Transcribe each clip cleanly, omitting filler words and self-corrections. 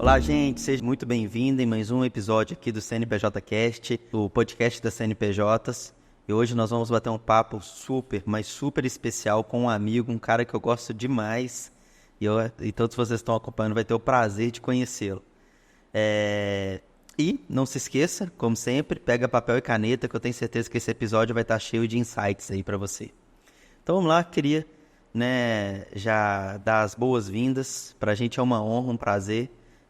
Olá, gente, seja muito bem-vindo em mais um episódio aqui do CNPJ Cast, o podcast das CNPJs. E hoje nós vamos bater um papo super, mas super especial com um amigo, um cara que eu gosto demais. E todos vocês que estão acompanhando vai ter o prazer de conhecê-lo. E não se esqueça, como sempre, pega papel e caneta, que eu tenho certeza que esse episódio vai estar cheio de insights aí para você. Então vamos lá, queria já dar as boas-vindas. Para a gente é uma honra, um prazer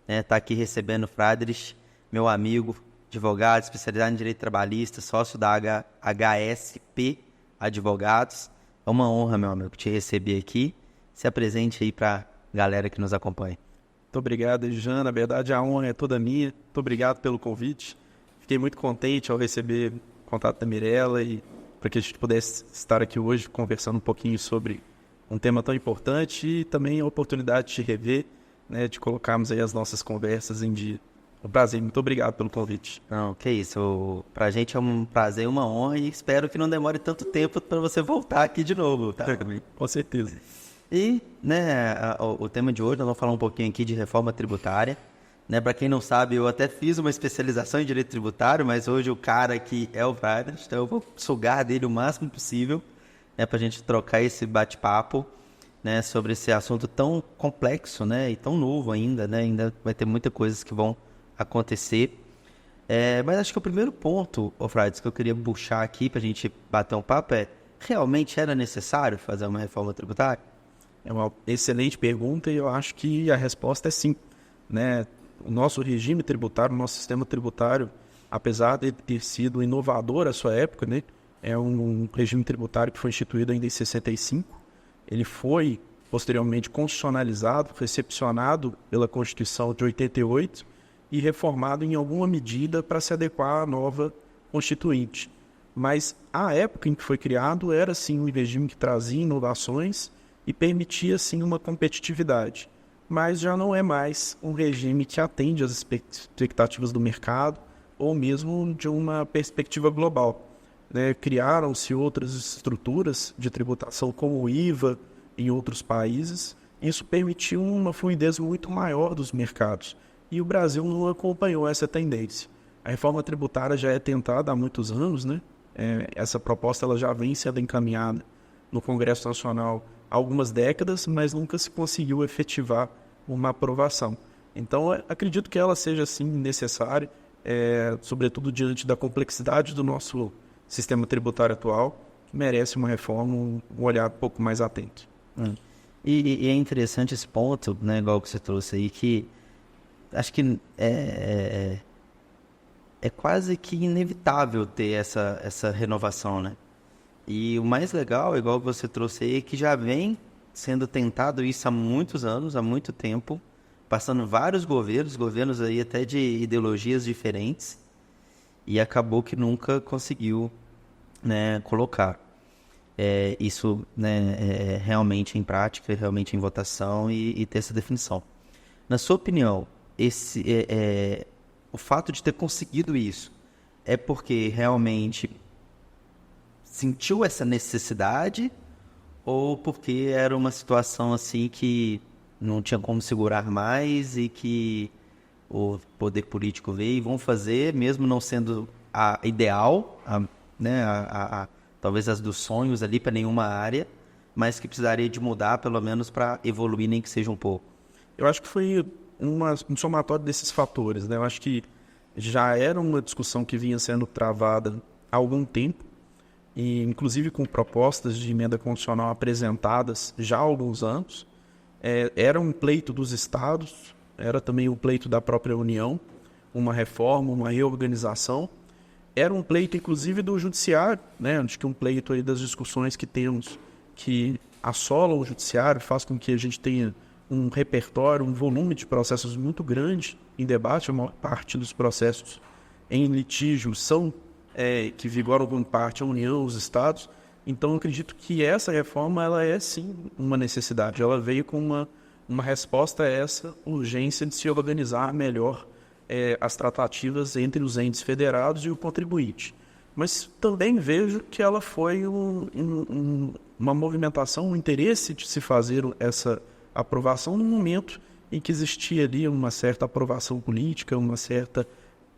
estar aqui recebendo o Friedrich, meu amigo, advogado, especializado em Direito Trabalhista, sócio da HSP Advogados. É uma honra, meu amigo, te receber aqui. Se apresente aí para a galera que nos acompanha. Muito obrigado, Jean. Na verdade, a honra é toda minha. Muito obrigado pelo convite. Fiquei muito contente ao receber o contato da Mirella e para que a gente pudesse estar aqui hoje conversando um pouquinho sobre um tema tão importante e também a oportunidade de te rever, de colocarmos aí as nossas conversas em dia. É um prazer, muito obrigado pelo convite. Não, que isso. Pra gente é um prazer, uma honra e espero que não demore tanto tempo para você voltar aqui de novo, tá? Com certeza. E, o tema de hoje, nós vamos falar um pouquinho aqui de reforma tributária. Para quem não sabe, eu até fiz uma especialização em direito tributário, mas hoje o cara aqui é o Friedrich, então eu vou sugar dele o máximo possível, pra gente trocar esse bate-papo, sobre esse assunto tão complexo, e tão novo ainda, ainda vai ter muitas coisas que vão acontecer. Mas acho que o primeiro ponto, Friedrich, que eu queria puxar aqui para a gente bater um papo realmente era necessário fazer uma reforma tributária? É uma excelente pergunta e eu acho que a resposta é sim. O nosso regime tributário, o nosso sistema tributário, apesar de ter sido inovador à sua época, é um regime tributário que foi instituído ainda em 65. Ele foi posteriormente constitucionalizado, recepcionado pela Constituição de 88 e reformado em alguma medida para se adequar à nova Constituinte. Mas a época em que foi criado era sim um regime que trazia inovações e permitia sim uma competitividade. Mas já não é mais um regime que atende às expectativas do mercado ou mesmo de uma perspectiva global. Criaram-se outras estruturas de tributação como o IVA em outros países. Isso permitiu uma fluidez muito maior dos mercados. E o Brasil não acompanhou essa tendência. A reforma tributária já é tentada há muitos anos, Essa proposta ela já vem sendo encaminhada no Congresso Nacional há algumas décadas, mas nunca se conseguiu efetivar uma aprovação. Então, acredito que ela seja, sim, necessária, sobretudo diante da complexidade do nosso sistema tributário atual, que merece uma reforma, um olhar um pouco mais atento. E é interessante esse ponto, igual que você trouxe aí, que acho que é quase que inevitável ter essa renovação, E o mais legal, igual que você trouxe aí, é que já vem sendo tentado isso há muitos anos, há muito tempo, passando vários governos aí até de ideologias diferentes, e acabou que nunca conseguiu colocar isso realmente em prática, realmente em votação e ter essa definição. Na sua opinião, o fato de ter conseguido isso é porque realmente sentiu essa necessidade ou porque era uma situação assim que não tinha como segurar mais e que o poder político veio e vão fazer, mesmo não sendo a ideal, talvez as dos sonhos ali para nenhuma área, mas que precisaria de mudar pelo menos para evoluir, nem que seja um pouco? Eu acho que foi um somatório desses fatores. Eu acho que já era uma discussão que vinha sendo travada há algum tempo, e inclusive com propostas de emenda constitucional apresentadas já há alguns anos. Era um pleito dos estados, era também um pleito da própria União, uma reforma, uma reorganização. Era um pleito, inclusive, do judiciário, Acho que um pleito aí das discussões que temos, que assolam o judiciário, faz com que a gente tenha um repertório, um volume de processos muito grande em debate. A maior parte dos processos em litígio são que vigoram com parte a União, os estados. Então, eu acredito que essa reforma ela é, sim, uma necessidade. Ela veio com uma resposta a essa urgência de se organizar melhor as tratativas entre os entes federados e o contribuinte. Mas também vejo que ela foi uma movimentação, um interesse de se fazer essa aprovação no momento em que existia ali uma certa aprovação política, uma certa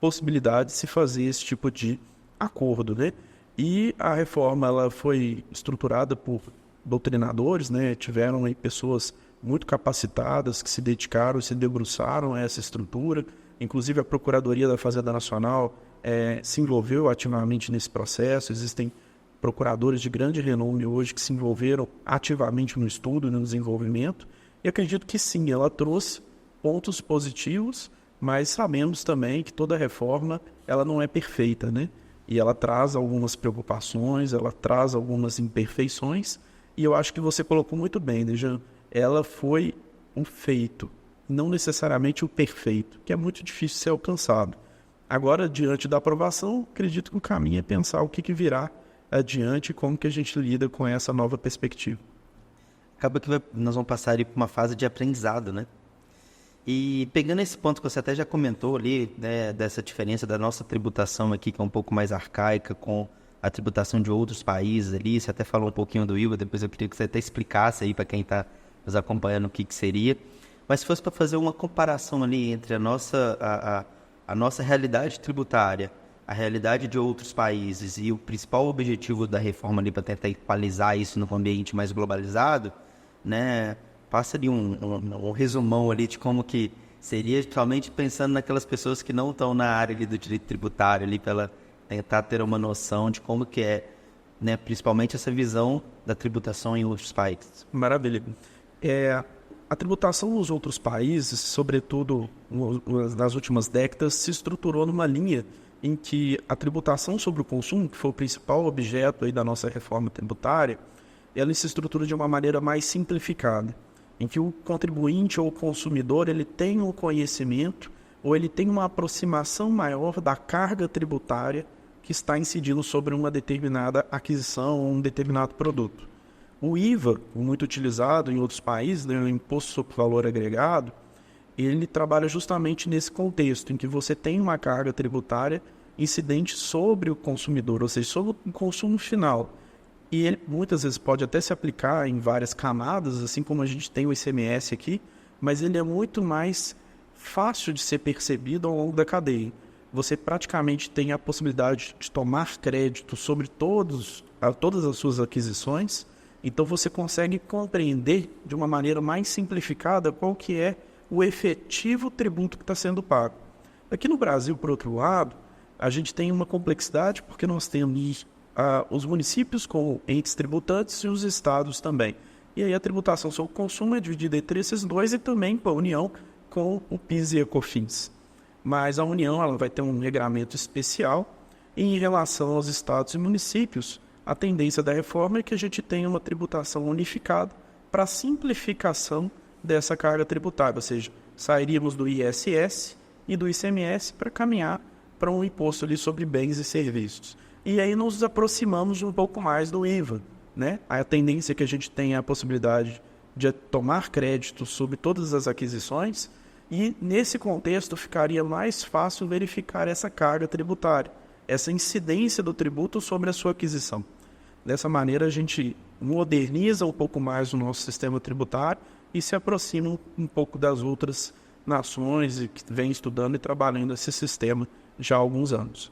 possibilidade de se fazer esse tipo de acordo, né? E a reforma ela foi estruturada por doutrinadores, né? Tiveram aí pessoas muito capacitadas que se dedicaram, se debruçaram a essa estrutura. Inclusive a Procuradoria da Fazenda Nacional se envolveu ativamente nesse processo. Existem procuradores de grande renome hoje que se envolveram ativamente no estudo e no desenvolvimento. E acredito que sim, ela trouxe pontos positivos, mas sabemos também que toda reforma ela não é perfeita, né? E ela traz algumas preocupações, ela traz algumas imperfeições, e eu acho que você colocou muito bem, né, Jean? Ela foi um feito, não necessariamente o perfeito, que é muito difícil ser alcançado. Agora, diante da aprovação, acredito que o caminho é pensar o que virá adiante e como que a gente lida com essa nova perspectiva. Acaba que nós vamos passar por uma fase de aprendizado, né? E pegando esse ponto que você até já comentou ali, né, dessa diferença da nossa tributação aqui, que é um pouco mais arcaica, com a tributação de outros países ali, você até falou um pouquinho do IVA, depois eu queria que você até explicasse aí para quem está nos acompanhando o que seria. Mas se fosse para fazer uma comparação ali entre a nossa realidade tributária, a realidade de outros países e o principal objetivo da reforma ali para tentar equalizar isso num ambiente mais globalizado, né? Passa ali um resumão ali de como que seria, somente pensando naquelas pessoas que não estão na área ali do direito tributário, ali, para ela tentar ter uma noção de como que é, né, principalmente essa visão da tributação em outros países. Maravilha. A tributação nos outros países, sobretudo nas últimas décadas, se estruturou numa linha em que a tributação sobre o consumo, que foi o principal objeto aí da nossa reforma tributária, ela se estrutura de uma maneira mais simplificada, em que o contribuinte ou o consumidor ele tem um conhecimento ou ele tem uma aproximação maior da carga tributária que está incidindo sobre uma determinada aquisição ou um determinado produto. O IVA, muito utilizado em outros países, né, o Imposto sobre Valor Agregado, ele trabalha justamente nesse contexto, em que você tem uma carga tributária incidente sobre o consumidor, ou seja, sobre o consumo final. E ele muitas vezes pode até se aplicar em várias camadas, assim como a gente tem o ICMS aqui, mas ele é muito mais fácil de ser percebido ao longo da cadeia. Você praticamente tem a possibilidade de tomar crédito sobre todas as suas aquisições, então você consegue compreender de uma maneira mais simplificada qual que é o efetivo tributo que está sendo pago. Aqui no Brasil, por outro lado, a gente tem uma complexidade porque nós temos os municípios com entes tributantes e os estados também. E aí a tributação sobre o consumo é dividida entre esses dois e também com a União com o PIS e ECOFINS. Mas a União ela vai ter um regramento especial e em relação aos estados e municípios, a tendência da reforma é que a gente tenha uma tributação unificada para simplificação dessa carga tributária, ou seja, sairíamos do ISS e do ICMS para caminhar para um imposto ali sobre bens e serviços. E aí nos aproximamos um pouco mais do IVA, né? A tendência é que a gente tenha a possibilidade de tomar crédito sobre todas as aquisições e nesse contexto ficaria mais fácil verificar essa carga tributária, essa incidência do tributo sobre a sua aquisição. Dessa maneira a gente moderniza um pouco mais o nosso sistema tributário e se aproxima um pouco das outras nações que vêm estudando e trabalhando esse sistema já há alguns anos.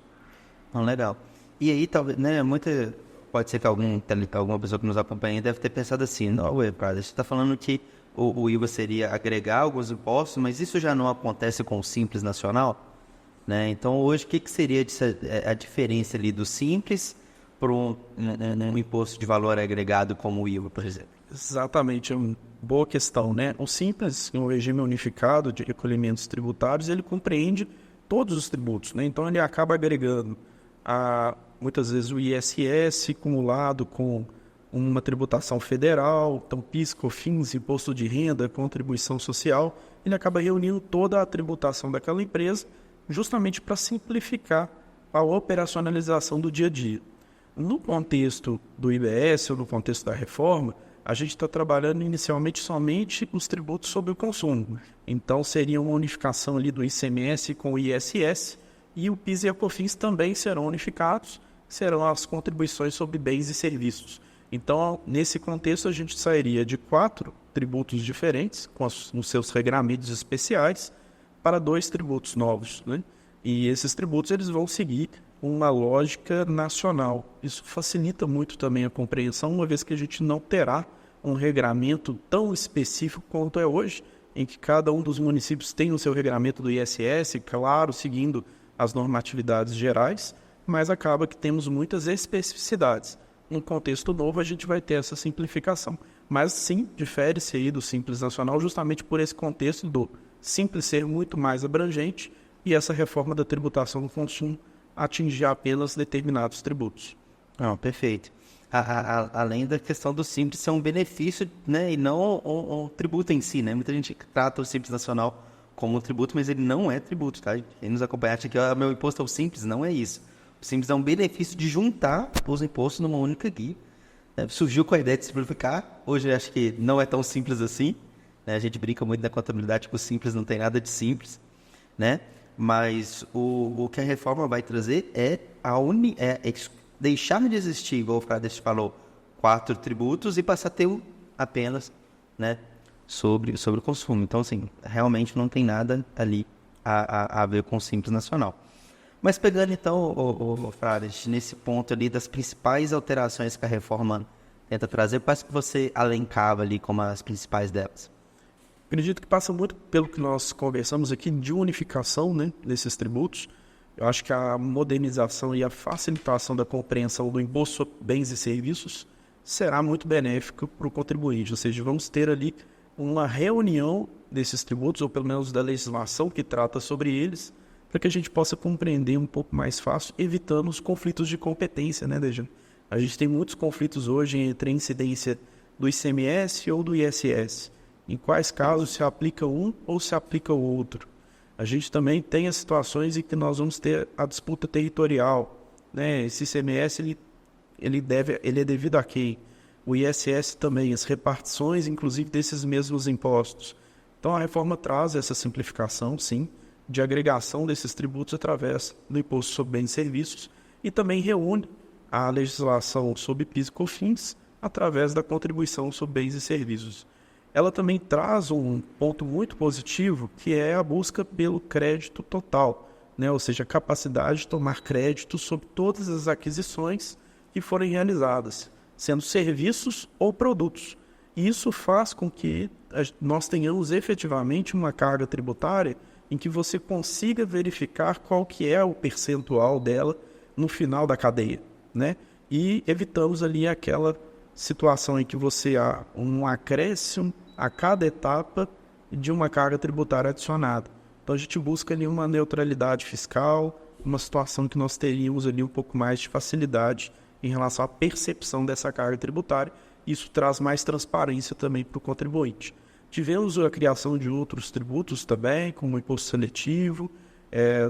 Legal. E aí, talvez, né, pode ser que alguma pessoa que nos acompanha deve ter pensado assim, não, você está falando que o IVA seria agregar alguns impostos, mas isso já não acontece com o Simples Nacional? Né? Então, hoje, o que seria a diferença ali do Simples para um imposto de valor agregado como o IVA, por exemplo? Exatamente, é uma boa questão, né? O Simples, um regime unificado de recolhimentos tributários, ele compreende todos os tributos, né? Então ele acaba agregando muitas vezes o ISS acumulado com uma tributação federal, então PIS, COFINS, imposto de renda, contribuição social, ele acaba reunindo toda a tributação daquela empresa justamente para simplificar a operacionalização do dia a dia. No contexto do IBS ou no contexto da reforma, a gente está trabalhando inicialmente somente os tributos sobre o consumo. Então, seria uma unificação ali do ICMS com o ISS e o PIS e a COFINS também serão unificados, serão as contribuições sobre bens e serviços. Então, nesse contexto, a gente sairia de 4 tributos diferentes, com os seus regramentos especiais, para 2 tributos novos, né? E esses tributos eles vão seguir uma lógica nacional. Isso facilita muito também a compreensão, uma vez que a gente não terá um regramento tão específico quanto é hoje, em que cada um dos municípios tem o seu regramento do ISS, claro, seguindo as normatividades gerais, mas acaba que temos muitas especificidades. No contexto novo, a gente vai ter essa simplificação. Mas sim, difere-se aí do Simples Nacional justamente por esse contexto do Simples ser muito mais abrangente e essa reforma da tributação do consumo atingir apenas determinados tributos. Não, perfeito. Além da questão do Simples ser um benefício, né, e não um tributo em si, né? Muita gente trata o Simples Nacional como um tributo, mas ele não é tributo, tá? Quem nos acompanha acha que meu imposto é o Simples, não é isso. O Simples é um benefício de juntar os impostos numa única guia. Surgiu com a ideia de simplificar. Hoje eu acho que não é tão simples assim, né? A gente brinca muito na contabilidade que o Simples não tem nada de simples, né? Mas o que a reforma vai trazer é deixar de existir, igual o Frades falou, 4 tributos e passar a ter apenas, né, sobre o consumo. Então, assim, realmente não tem nada ali a ver com o Simples Nacional. Mas pegando então, o Frades, nesse ponto ali das principais alterações que a reforma tenta trazer, quais que você alencava ali como as principais delas? Acredito que passa muito pelo que nós conversamos aqui de unificação, né, desses tributos. Eu acho que a modernização e a facilitação da compreensão do imposto sobre bens e serviços será muito benéfico para o contribuinte. Ou seja, vamos ter ali uma reunião desses tributos, ou pelo menos da legislação que trata sobre eles, para que a gente possa compreender um pouco mais fácil, evitando os conflitos de competência, né, Dejane? A gente tem muitos conflitos hoje entre a incidência do ICMS ou do ISS. Em quais casos se aplica um ou se aplica o outro. A gente também tem as situações em que nós vamos ter a disputa territorial, né? Esse ICMS ele é devido a quem? O ISS também, as repartições, inclusive, desses mesmos impostos. Então, a reforma traz essa simplificação, sim, de agregação desses tributos através do Imposto sobre Bens e Serviços e também reúne a legislação sobre PIS e COFINS através da contribuição sobre bens e serviços. Ela também traz um ponto muito positivo, que é a busca pelo crédito total, né? Ou seja, a capacidade de tomar crédito sobre todas as aquisições que forem realizadas, sendo serviços ou produtos. E isso faz com que nós tenhamos efetivamente uma carga tributária em que você consiga verificar qual que é o percentual dela no final da cadeia, né? E evitamos ali aquela situação em que você há um acréscimo a cada etapa de uma carga tributária adicionada. Então a gente busca ali uma neutralidade fiscal, uma situação que nós teríamos ali um pouco mais de facilidade em relação à percepção dessa carga tributária. Isso traz mais transparência também para o contribuinte. Tivemos a criação de outros tributos também, como o imposto seletivo.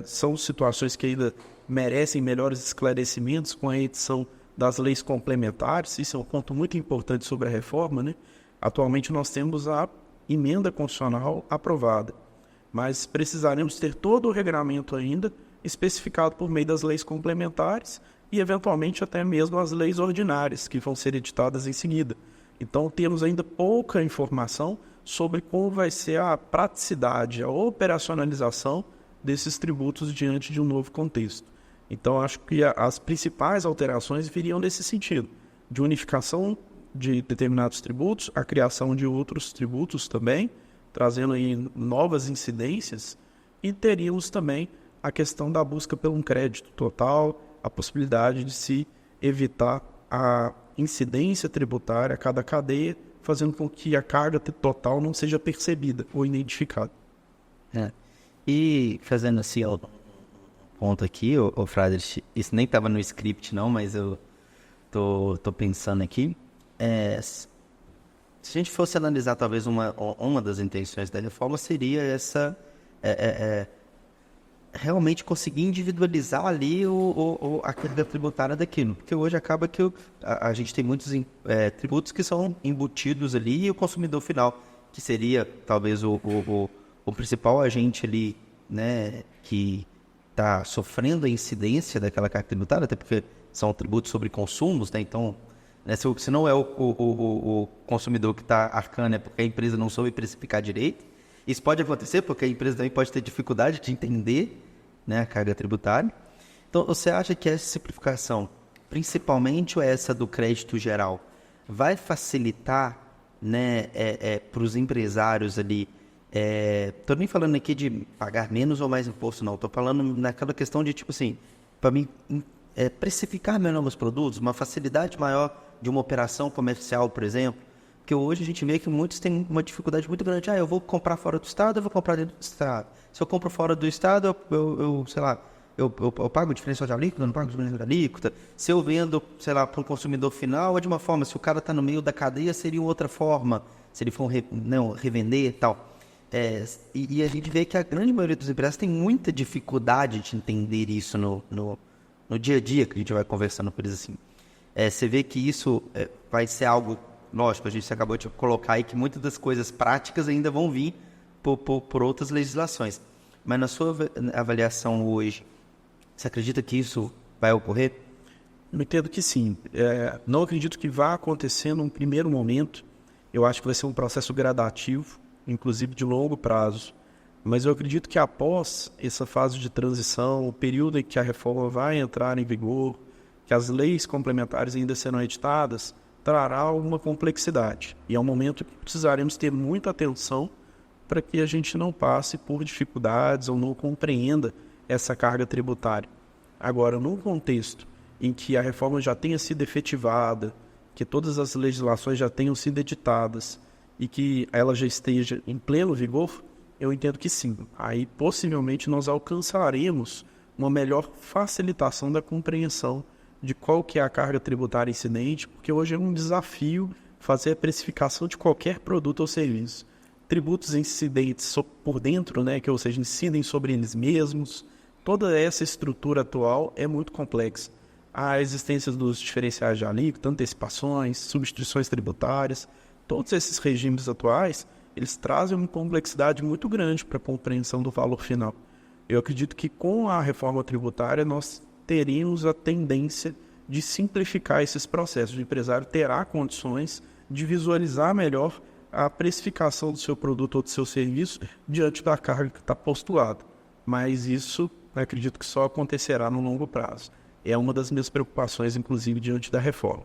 São situações que ainda merecem melhores esclarecimentos com a edição das leis complementares. Isso é um ponto muito importante sobre a reforma, né? Atualmente nós temos a emenda constitucional aprovada, mas precisaremos ter todo o regramento ainda especificado por meio das leis complementares e, eventualmente, até mesmo as leis ordinárias, que vão ser editadas em seguida. Então, temos ainda pouca informação sobre como vai ser a praticidade, a operacionalização desses tributos diante de um novo contexto. Então, acho que as principais alterações viriam nesse sentido, de unificação de determinados tributos, a criação de outros tributos também, trazendo aí novas incidências, e teríamos também a questão da busca por um crédito total, a possibilidade de se evitar a incidência tributária a cada cadeia, fazendo com que a carga total não seja percebida ou identificada. E fazendo assim, ó, ponto aqui, o Frades, isso nem estava no script não, mas eu tô pensando aqui. Se a gente fosse analisar talvez uma das intenções da reforma seria essa realmente conseguir individualizar ali a carga tributária daquilo, porque hoje acaba que a gente tem muitos tributos que são embutidos ali e o consumidor final, que seria talvez o principal agente ali, né, que está sofrendo a incidência daquela carga tributária, até porque são tributos sobre consumos, né, então Né? Se não é o consumidor que está arcando, é porque a empresa não soube precificar direito. Isso pode acontecer porque a empresa também pode ter dificuldade de entender, né, a carga tributária. Então, você acha que essa simplificação, principalmente essa do crédito geral, vai facilitar, né, para os empresários ali? Estou nem falando aqui de pagar menos ou mais imposto, não. Estou falando naquela questão de, tipo assim, para mim precificar melhor os produtos, uma facilidade maior de uma operação comercial, por exemplo. Porque hoje a gente vê que muitos têm uma dificuldade muito grande. Eu vou comprar fora do estado, eu vou comprar dentro do estado. Se eu compro fora do estado, eu sei lá, eu pago diferencial de alíquota, eu não pago diferencial de alíquota. Se eu vendo, sei lá, para o consumidor final, é de uma forma. Se o cara está no meio da cadeia, seria outra forma. Se ele for revender e tal. E a gente vê que a grande maioria dos empresas tem muita dificuldade de entender isso no dia a dia, que a gente vai conversando por isso assim. Você vê que isso vai ser algo, lógico, a gente acabou de colocar aí que muitas das coisas práticas ainda vão vir por outras legislações. Mas na sua avaliação hoje, você acredita que isso vai ocorrer? Eu entendo que sim. Não acredito que vá acontecer num primeiro momento. Eu acho que vai ser um processo gradativo, inclusive de longo prazo. Mas eu acredito que após essa fase de transição, o período em que a reforma vai entrar em vigor, que as leis complementares ainda serão editadas, trará alguma complexidade. E é um momento que precisaremos ter muita atenção para que a gente não passe por dificuldades ou não compreenda essa carga tributária. Agora, num contexto em que a reforma já tenha sido efetivada, que todas as legislações já tenham sido editadas e que ela já esteja em pleno vigor, eu entendo que sim. Aí, possivelmente, nós alcançaremos uma melhor facilitação da compreensão de qual que é a carga tributária incidente, porque hoje é um desafio fazer a precificação de qualquer produto ou serviço. Tributos incidentes por dentro, né, ou seja, incidem sobre eles mesmos. Toda essa estrutura atual é muito complexa. A existência dos diferenciais de alíquota, antecipações, substituições tributárias, todos esses regimes atuais, eles trazem uma complexidade muito grande para a compreensão do valor final. Eu acredito que com a reforma tributária nós teremos a tendência de simplificar esses processos. O empresário terá condições de visualizar melhor a precificação do seu produto ou do seu serviço diante da carga que está postulada. Mas isso, eu acredito que só acontecerá no longo prazo. É uma das minhas preocupações, inclusive, diante da reforma.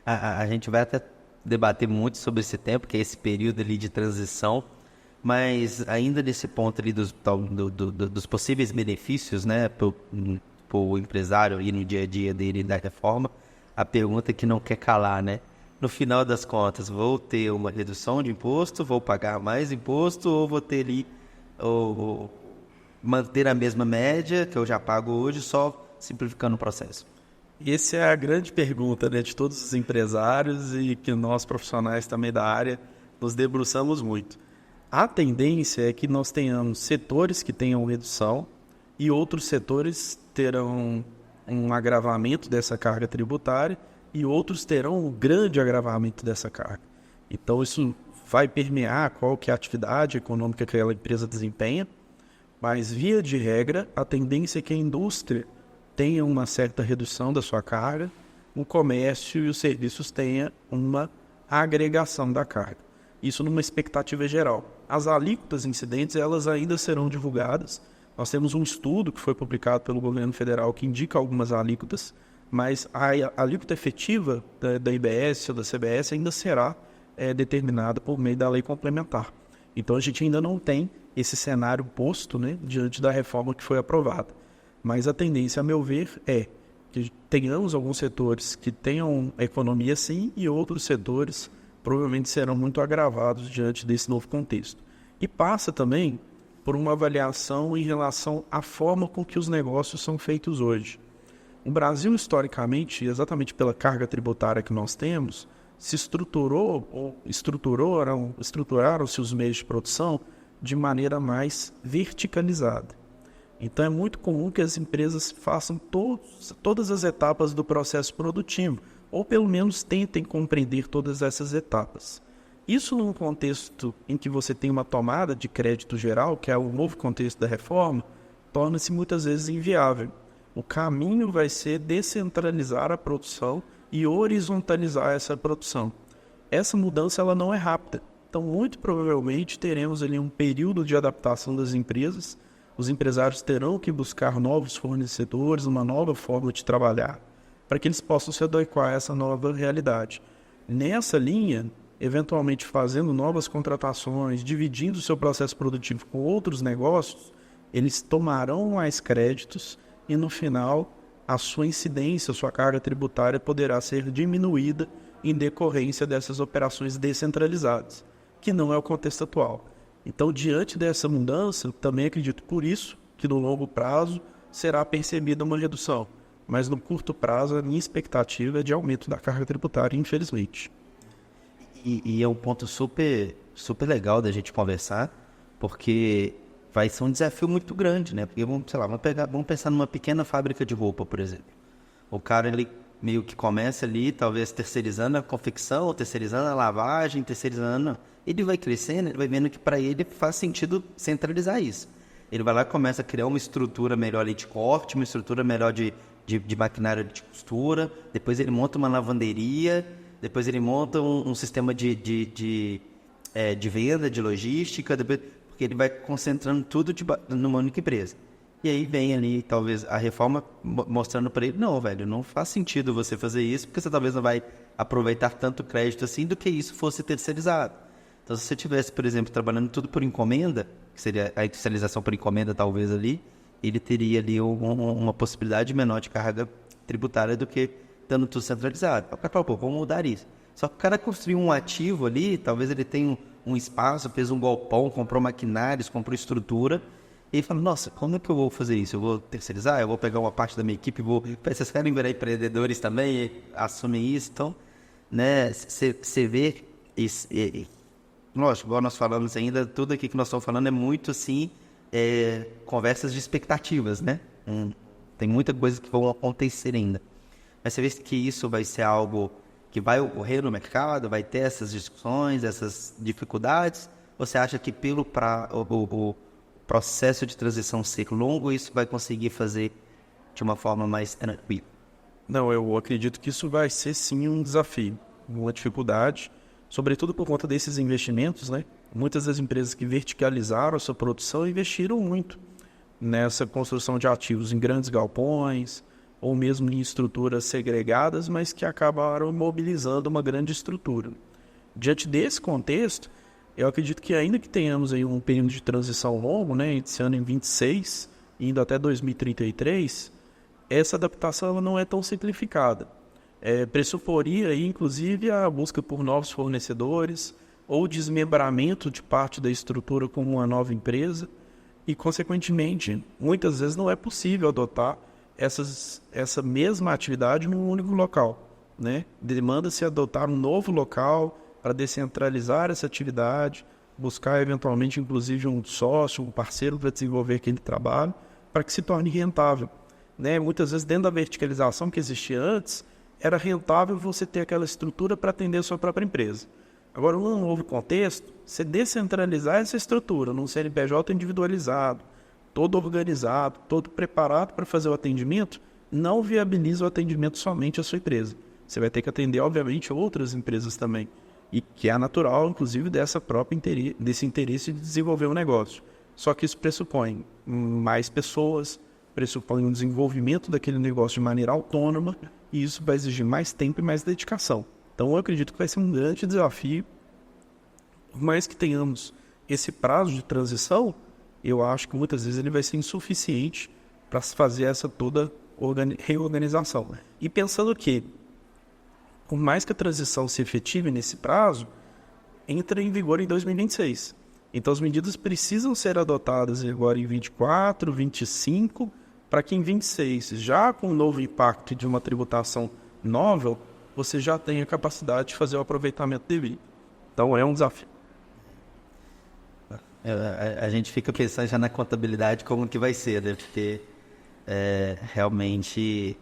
A gente vai até debater muito sobre esse tempo, que é esse período ali de transição, mas ainda nesse ponto ali dos possíveis benefícios, né, para o empresário aí no dia a dia dele da reforma, a pergunta que não quer calar, né? No final das contas, vou ter uma redução de imposto, vou pagar mais imposto ou vou ter ali, ou manter a mesma média que eu já pago hoje, só simplificando o processo? Essa é a grande pergunta, né, de todos os empresários e que nós profissionais também da área nos debruçamos muito. A tendência é que nós tenhamos setores que tenham redução e outros setores terão um agravamento dessa carga tributária e outros terão um grande agravamento dessa carga. Então isso vai permear qual que é a atividade econômica que aquela empresa desempenha, mas via de regra a tendência é que a indústria tenha uma certa redução da sua carga, o comércio e os serviços tenham uma agregação da carga. Isso numa expectativa geral. As alíquotas incidentes, elas ainda serão divulgadas. Nós temos um estudo que foi publicado pelo governo federal que indica algumas alíquotas, mas a alíquota efetiva da IBS ou da CBS ainda será determinada por meio da lei complementar. Então a gente ainda não tem esse cenário posto, né, diante da reforma que foi aprovada. Mas a tendência, a meu ver, é que tenhamos alguns setores que tenham economia sim e outros setores provavelmente serão muito agravados diante desse novo contexto. E passa também por uma avaliação em relação à forma com que os negócios são feitos hoje. O Brasil, historicamente, exatamente pela carga tributária que nós temos, se estruturaram-se os meios de produção de maneira mais verticalizada. Então é muito comum que as empresas façam todas as etapas do processo produtivo, ou pelo menos tentem compreender todas essas etapas. Isso num contexto em que você tem uma tomada de crédito geral, que é o novo contexto da reforma, torna-se muitas vezes inviável. O caminho vai ser descentralizar a produção e horizontalizar essa produção. Essa mudança ela não é rápida. Então, muito provavelmente, teremos ali um período de adaptação das empresas. Os empresários terão que buscar novos fornecedores, uma nova forma de trabalhar, para que eles possam se adequar a essa nova realidade. Nessa linha, eventualmente fazendo novas contratações, dividindo o seu processo produtivo com outros negócios, eles tomarão mais créditos e, no final, a sua incidência, a sua carga tributária poderá ser diminuída em decorrência dessas operações descentralizadas, que não é o contexto atual. Então, diante dessa mudança, eu também acredito por isso que no longo prazo será percebida uma redução, mas no curto prazo a minha expectativa é de aumento da carga tributária, infelizmente. E é um ponto super, super legal da gente conversar, porque vai ser um desafio muito grande, né? Porque, vamos pensar numa pequena fábrica de roupa, por exemplo. O cara, ele meio que começa ali, talvez terceirizando a confecção, terceirizando a lavagem, terceirizando... Ele vai crescendo, ele vai vendo que para ele faz sentido centralizar isso. Ele vai lá e começa a criar uma estrutura melhor ali de corte, uma estrutura melhor de maquinário de costura, depois ele monta uma lavanderia, depois ele monta um sistema de venda, de logística, porque ele vai concentrando tudo numa única empresa. E aí vem ali, talvez, a reforma mostrando para ele, não, velho, não faz sentido você fazer isso, porque você talvez não vai aproveitar tanto crédito assim do que isso fosse terceirizado. Então, se você estivesse, por exemplo, trabalhando tudo por encomenda, que seria a industrialização por encomenda, talvez ali, ele teria ali uma possibilidade menor de carga tributária do que dando tudo centralizado. O cara fala, pô, vamos mudar isso. Só que o cara construiu um ativo ali, talvez ele tenha um espaço, fez um galpão, comprou maquinários, comprou estrutura, e ele fala, nossa, como é que eu vou fazer isso? Eu vou terceirizar? Eu vou pegar uma parte da minha equipe, vocês querem virar empreendedores também e assumem isso? Então, né, você vê isso... Lógico, igual nós falamos ainda, tudo aqui que nós estamos falando é muito, assim, conversas de expectativas, né? Tem muita coisa que vão acontecer ainda. Mas você vê que isso vai ser algo que vai ocorrer no mercado, vai ter essas discussões, essas dificuldades? Ou você acha que pelo o processo de transição ser longo, isso vai conseguir fazer de uma forma mais tranquila? Não, eu acredito que isso vai ser sim um desafio, uma dificuldade, sobretudo por conta desses investimentos, né? Muitas das empresas que verticalizaram a sua produção investiram muito nessa construção de ativos em grandes galpões ou mesmo em estruturas segregadas, mas que acabaram mobilizando uma grande estrutura. Diante desse contexto, eu acredito que ainda que tenhamos aí um período de transição longo, né, iniciando em 26, indo até 2033, essa adaptação ela não é tão simplificada. Pressuporia aí, inclusive, a busca por novos fornecedores ou desmembramento de parte da estrutura como uma nova empresa e, consequentemente, muitas vezes não é possível adotar essa mesma atividade num único local, né? Demanda-se adotar um novo local para descentralizar essa atividade, buscar eventualmente, inclusive, um sócio, um parceiro para desenvolver aquele trabalho, para que se torne rentável, né? Muitas vezes, dentro da verticalização que existia antes, era rentável você ter aquela estrutura para atender a sua própria empresa. Agora, num novo contexto, você descentralizar essa estrutura num CNPJ individualizado, todo organizado, todo preparado para fazer o atendimento, não viabiliza o atendimento somente à sua empresa. Você vai ter que atender, obviamente, outras empresas também, e que é natural, inclusive, desse interesse de desenvolver um negócio. Só que isso pressupõe mais pessoas, pressupõe um desenvolvimento daquele negócio de maneira autônoma, e isso vai exigir mais tempo e mais dedicação. Então eu acredito que vai ser um grande desafio, por mais que tenhamos esse prazo de transição, eu acho que muitas vezes ele vai ser insuficiente para se fazer essa toda reorganização. E pensando que, por mais que a transição se efetive nesse prazo, entra em vigor em 2026. Então as medidas precisam ser adotadas agora em 24, 25, para que em 26, já com o novo impacto de uma tributação nova, você já tenha capacidade de fazer o aproveitamento devido. Então é um desafio. A gente fica pensando já na contabilidade como que vai ser, né? Porque realmente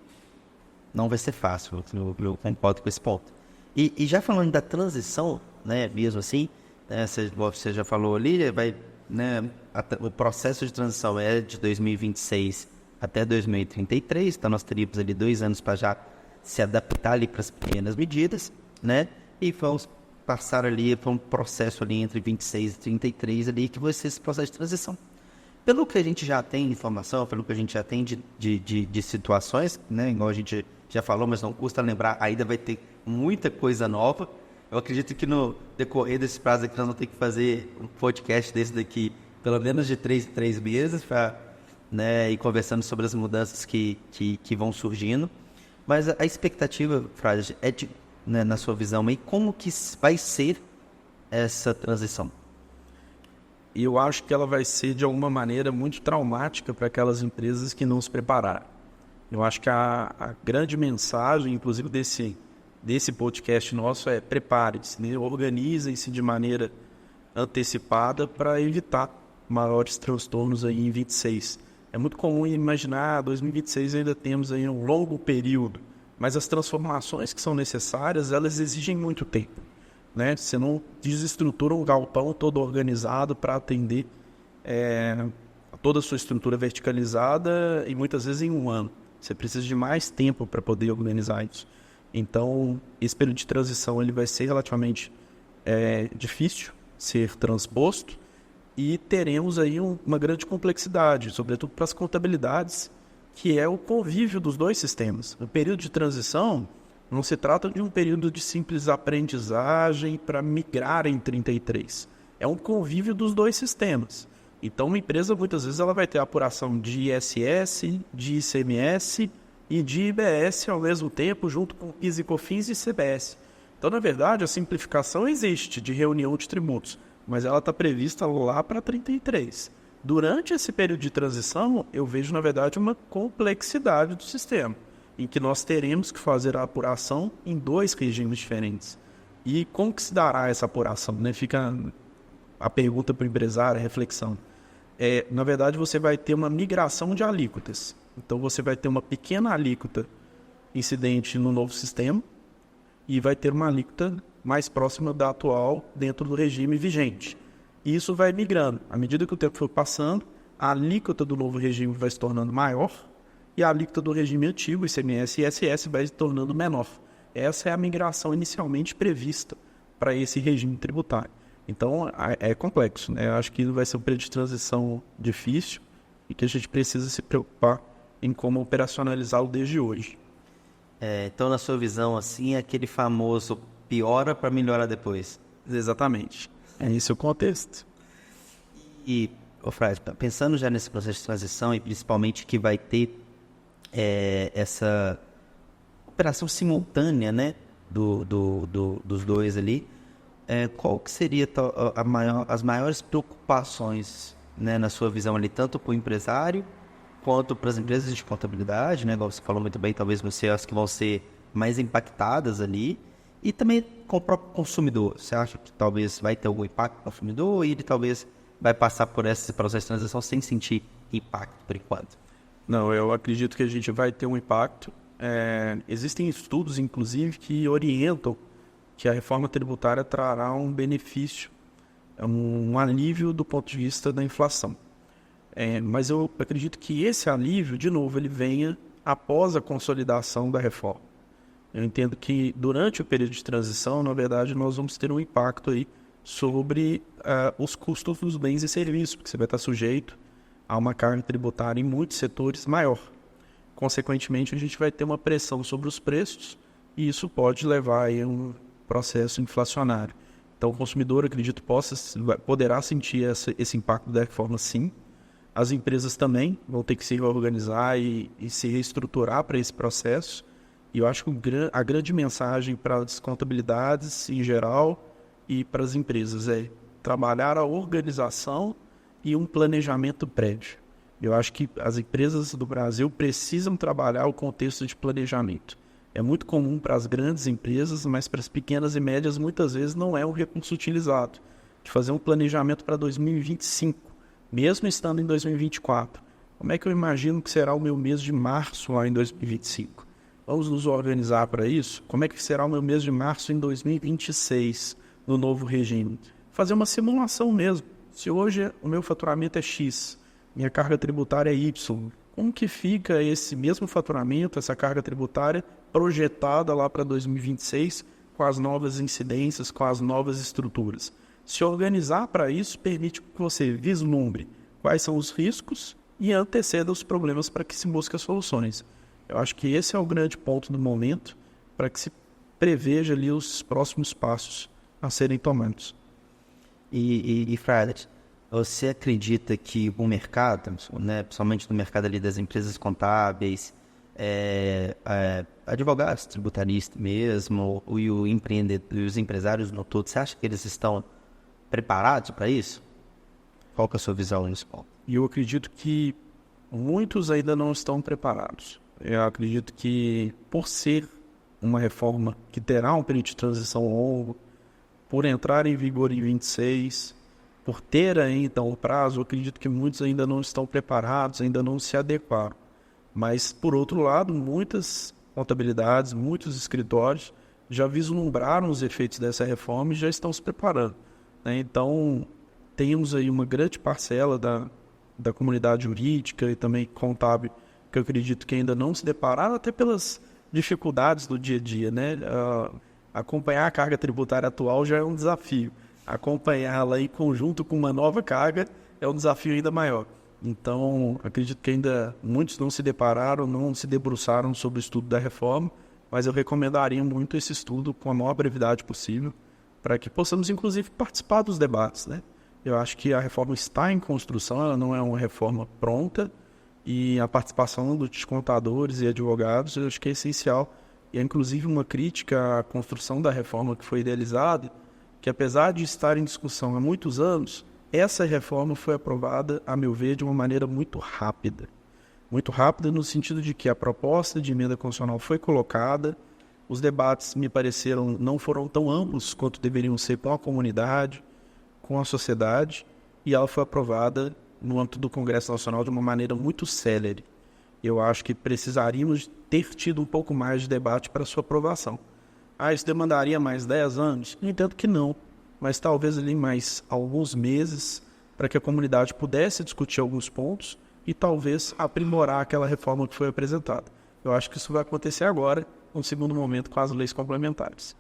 não vai ser fácil, eu concordo com esse ponto. E já falando da transição, né, mesmo assim, né, você já falou ali, né, o processo de transição é de 2026 até 2033, então nós teríamos ali 2 anos para já se adaptar ali para as pequenas medidas, né? E vamos passar ali para um processo ali entre 26 e 33 ali, que vai ser esse processo de transição. Pelo que a gente já tem de informação, pelo que a gente já tem de situações, né? Igual a gente já falou, mas não custa lembrar, ainda vai ter muita coisa nova. Eu acredito que no decorrer desse prazo aqui nós vamos ter que fazer um podcast desse daqui, pelo menos de 3 em 3 meses, para, né, ir conversando sobre as mudanças que vão surgindo. Mas a expectativa, Frade, é de, né, na sua visão, aí, como que vai ser essa transição? E eu acho que ela vai ser, de alguma maneira, muito traumática para aquelas empresas que não se prepararam. Eu acho que a grande mensagem, inclusive desse podcast nosso, é prepare-se, né? Organizem-se de maneira antecipada para evitar maiores transtornos aí em 26. É muito comum imaginar, 2026 ainda temos aí um longo período, mas as transformações que são necessárias, elas exigem muito tempo, né? Você não desestrutura um galpão todo organizado para atender toda a sua estrutura verticalizada e muitas vezes em um ano. Você precisa de mais tempo para poder organizar isso. Então, esse período de transição ele vai ser relativamente difícil ser transposto e teremos aí uma grande complexidade, sobretudo para as contabilidades, que é o convívio dos dois sistemas. O período de transição não se trata de um período de simples aprendizagem para migrar em 33. É um convívio dos dois sistemas. Então, uma empresa, muitas vezes, ela vai ter apuração de ISS, de ICMS e de IBS ao mesmo tempo, junto com PIS e COFINS e CBS. Então, na verdade, a simplificação existe de reunião de tributos, mas ela está prevista lá para 33. Durante esse período de transição, eu vejo, na verdade, uma complexidade do sistema, em que nós teremos que fazer a apuração em 2 regimes diferentes. E como que se dará essa apuração, né? Fica a pergunta para o empresário, a reflexão. Na verdade, você vai ter uma migração de alíquotas. Então, você vai ter uma pequena alíquota incidente no novo sistema e vai ter uma alíquota mais próxima da atual dentro do regime vigente. E isso vai migrando. À medida que o tempo for passando, a alíquota do novo regime vai se tornando maior e a alíquota do regime antigo, ICMS e ISS, vai se tornando menor. Essa é a migração inicialmente prevista para esse regime tributário. Então, é complexo, né? Eu acho que vai ser um período de transição difícil e que a gente precisa se preocupar em como operacionalizá-lo desde hoje. Então, na sua visão, assim, é aquele famoso piora para melhorar depois. Exatamente. É esse o contexto. E, Frade, pensando já nesse processo de transição e principalmente que vai ter essa operação simultânea, né, dos dois ali, qual que seria as maiores preocupações, né, na sua visão ali, tanto para o empresário quanto para as empresas de contabilidade, né, igual você falou muito bem, talvez você as que vão ser mais impactadas ali, e também com o próprio consumidor. Você acha que talvez vai ter algum impacto no consumidor e ele talvez vai passar por esse processo de transição sem sentir impacto por enquanto? Não, eu acredito que a gente vai ter um impacto. Existem estudos, inclusive, que orientam que a reforma tributária trará um benefício, um alívio do ponto de vista da inflação. Mas eu acredito que esse alívio, de novo, ele venha após a consolidação da reforma. Eu entendo que durante o período de transição, na verdade, nós vamos ter um impacto aí sobre os custos dos bens e serviços, porque você vai estar sujeito a uma carga tributária em muitos setores maior. Consequentemente, a gente vai ter uma pressão sobre os preços e isso pode levar a um processo inflacionário. Então, o consumidor, acredito, poderá sentir esse impacto da reforma, sim. As empresas também vão ter que se reorganizar e se reestruturar para esse processo. E eu acho que a grande mensagem para as contabilidades em geral e para as empresas é trabalhar a organização e um planejamento prévio. Eu acho que as empresas do Brasil precisam trabalhar o contexto de planejamento. É muito comum para as grandes empresas, mas para as pequenas e médias muitas vezes não é um recurso utilizado. De fazer um planejamento para 2025, mesmo estando em 2024. Como é que eu imagino que será o meu mês de março lá em 2025? Vamos nos organizar para isso? Como é que será o meu mês de março em 2026, no novo regime? Fazer uma simulação mesmo. Se hoje o meu faturamento é X, minha carga tributária é Y, como que fica esse mesmo faturamento, essa carga tributária projetada lá para 2026, com as novas incidências, com as novas estruturas. Se organizar para isso permite que você vislumbre quais são os riscos e anteceda os problemas para que se busque soluções. Eu acho que esse é o grande ponto do momento para que se preveja ali os próximos passos a serem tomados. E Frades, você acredita que o mercado, né, principalmente no mercado ali das empresas contábeis, advogados, tributaristas mesmo, e os empresários no todo, você acha que eles estão preparados para isso? Qual que é a sua visão nesse ponto? E eu acredito que muitos ainda não estão preparados. Eu acredito que, por ser uma reforma que terá um período de transição longo, por entrar em vigor em 26, por ter ainda um prazo, eu acredito que muitos ainda não estão preparados, ainda não se adequaram. Mas, por outro lado, muitas contabilidades, muitos escritórios já vislumbraram os efeitos dessa reforma e já estão se preparando, né? Então, temos aí uma grande parcela da comunidade jurídica e também contábil, que eu acredito que ainda não se depararam, até pelas dificuldades do dia a dia, né? Acompanhar a carga tributária atual já é um desafio. Acompanhá-la em conjunto com uma nova carga é um desafio ainda maior. Então, acredito que ainda muitos não se depararam, não se debruçaram sobre o estudo da reforma, mas eu recomendaria muito esse estudo com a maior brevidade possível, para que possamos, inclusive, participar dos debates, né? Eu acho que a reforma está em construção, ela não é uma reforma pronta, e a participação dos contadores e advogados eu acho que é essencial. E é, inclusive, uma crítica à construção da reforma que foi idealizada, que apesar de estar em discussão há muitos anos, essa reforma foi aprovada, a meu ver, de uma maneira muito rápida. Muito rápida no sentido de que a proposta de emenda constitucional foi colocada, os debates, me pareceram, não foram tão amplos quanto deveriam ser com a comunidade, com a sociedade, e ela foi aprovada no âmbito do Congresso Nacional de uma maneira muito célere. Eu acho que precisaríamos ter tido um pouco mais de debate para sua aprovação. Isso demandaria mais 10 anos? Eu entendo que não, mas talvez ali mais alguns meses para que a comunidade pudesse discutir alguns pontos e talvez aprimorar aquela reforma que foi apresentada. Eu acho que isso vai acontecer agora, no segundo momento, com as leis complementares.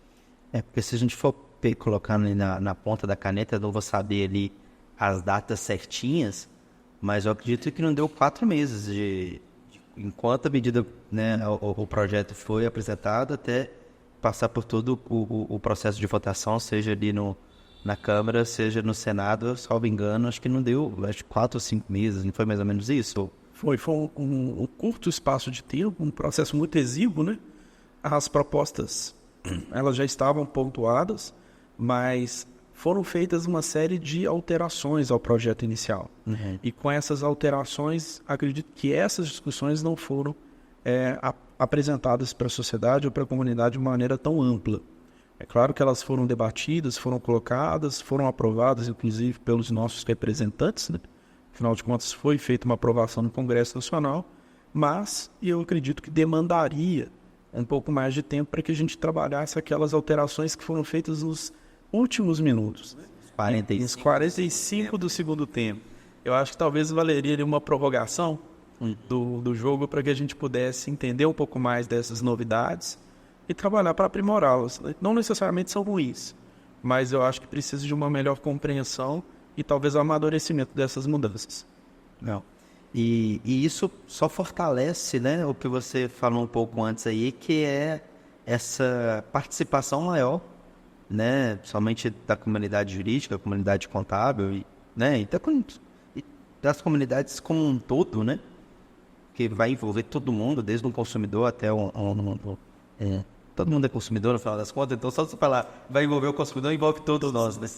Porque se a gente for colocar ali na ponta da caneta, eu não vou saber ali as datas certinhas, mas eu acredito que não deu 4 meses enquanto a medida, né, o projeto foi apresentado, até passar por todo o processo de votação, seja ali na Câmara, seja no Senado, salvo engano, acho que não deu, 4 ou 5 meses, não foi mais ou menos isso? Foi um curto espaço de tempo, um processo muito exíguo, né? As propostas, elas já estavam pontuadas, mas foram feitas uma série de alterações ao projeto inicial. Uhum. E com essas alterações, acredito que essas discussões não foram apresentadas para a sociedade ou para a comunidade de maneira tão ampla. É claro que elas foram debatidas, foram colocadas, foram aprovadas, inclusive, pelos nossos representantes, né? Afinal de contas, foi feita uma aprovação no Congresso Nacional, mas eu acredito que demandaria um pouco mais de tempo para que a gente trabalhasse aquelas alterações que foram feitas nos últimos minutos, né? Nos 45 do segundo tempo. Eu acho que talvez valeria uma prorrogação do jogo para que a gente pudesse entender um pouco mais dessas novidades e trabalhar para aprimorá-las. Não necessariamente são ruins, mas eu acho que precisa de uma melhor compreensão e talvez o amadurecimento dessas mudanças. Não. E isso só fortalece, né, o que você falou um pouco antes aí, que é essa participação maior, né, somente da comunidade jurídica, da comunidade contábil, e das comunidades como um todo, né, que vai envolver todo mundo, desde um consumidor até todo mundo é consumidor no final das contas, então só você falar vai envolver o consumidor, envolve todos nós, né?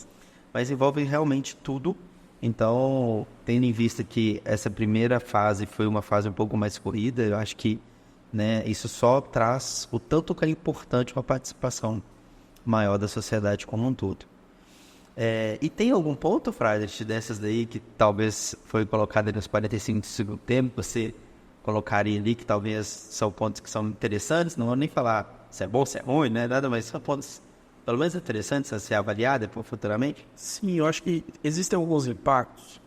Mas envolve realmente tudo. Então, tendo em vista que essa primeira fase foi uma fase um pouco mais corrida, eu acho que, né, isso só traz o tanto que é importante uma participação maior da sociedade como um todo. E tem algum ponto, Frades, dessas daí que talvez foi colocado nos 45 do segundo tempo, você colocaria ali que talvez são pontos que são interessantes, não vou nem falar se é bom, se é ruim, né? Nada, mas são pontos pelo menos interessantes a ser avaliados futuramente? Sim, eu acho que existem alguns impactos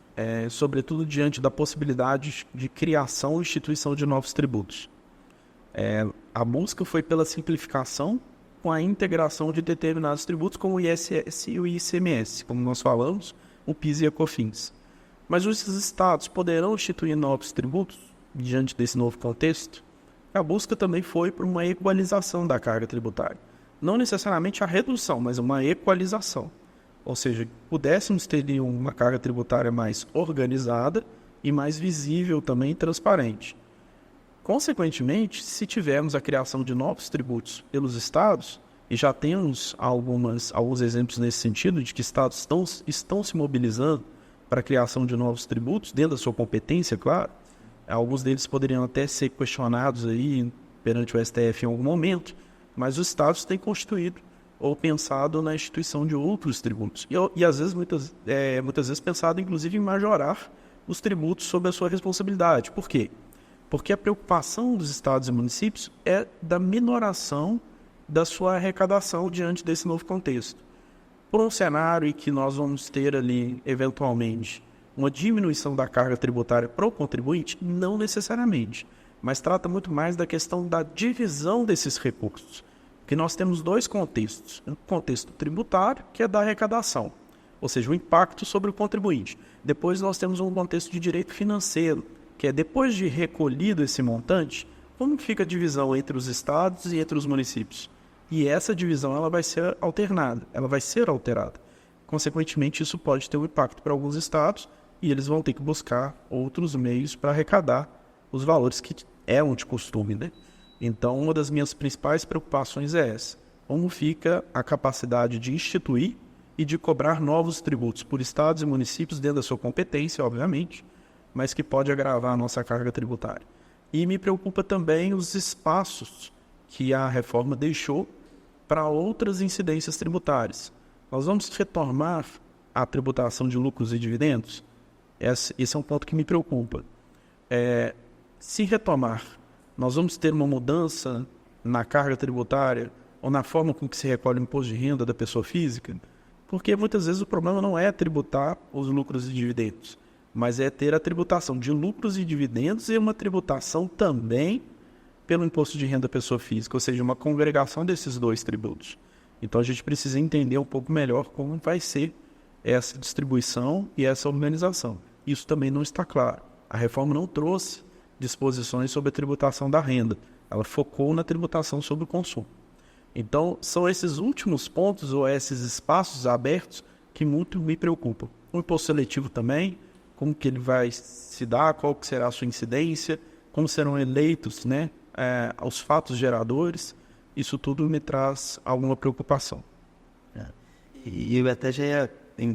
sobretudo diante da possibilidade de criação e instituição de novos tributos. A busca foi pela simplificação com a integração de determinados tributos, como o ISS e o ICMS, como nós falamos, o PIS e a COFINS. Mas os estados poderão instituir novos tributos diante desse novo contexto? A busca também foi por uma equalização da carga tributária. Não necessariamente a redução, mas uma equalização. Ou seja, pudéssemos ter uma carga tributária mais organizada e mais visível também e transparente. Consequentemente, se tivermos a criação de novos tributos pelos estados, e já temos alguns exemplos nesse sentido, de que estados estão se mobilizando para a criação de novos tributos, dentro da sua competência, claro. Alguns deles poderiam até ser questionados aí perante o STF em algum momento, mas os estados têm constituído ou pensado na instituição de outros tributos. E às vezes, muitas vezes pensado, inclusive, em majorar os tributos sob a sua responsabilidade. Por quê? Porque a preocupação dos estados e municípios é da minoração da sua arrecadação diante desse novo contexto. Por um cenário em que nós vamos ter ali, eventualmente, uma diminuição da carga tributária para o contribuinte, não necessariamente, mas trata muito mais da questão da divisão desses recursos. Porque nós temos dois contextos. Um contexto tributário, que é da arrecadação, ou seja, o impacto sobre o contribuinte. Depois nós temos um contexto de direito financeiro, que é depois de recolhido esse montante, como fica a divisão entre os estados e entre os municípios? E essa divisão ela vai ser alternada, ela vai ser alterada. Consequentemente, isso pode ter um impacto para alguns estados e eles vão ter que buscar outros meios para arrecadar os valores que é de costume, né? Então, uma das minhas principais preocupações é essa. Como fica a capacidade de instituir e de cobrar novos tributos por estados e municípios dentro da sua competência, obviamente, mas que pode agravar a nossa carga tributária. E me preocupa também os espaços que a reforma deixou para outras incidências tributárias. Nós vamos retomar a tributação de lucros e dividendos? Esse é um ponto que me preocupa. Se retomar, nós vamos ter uma mudança na carga tributária ou na forma com que se recolhe o imposto de renda da pessoa física? Porque muitas vezes o problema não é tributar os lucros e dividendos, mas é ter a tributação de lucros e dividendos e uma tributação também pelo imposto de renda da pessoa física, ou seja, uma congregação desses dois tributos. Então a gente precisa entender um pouco melhor como vai ser essa distribuição e essa organização. Isso também não está claro. A reforma não trouxe disposições sobre a tributação da renda, ela focou na tributação sobre o consumo. Então são esses últimos pontos ou esses espaços abertos que muito me preocupam. O imposto seletivo também, como que ele vai se dar, qual que será a sua incidência, como serão eleitos, né, os fatos geradores, isso tudo me traz alguma preocupação. E eu até já ia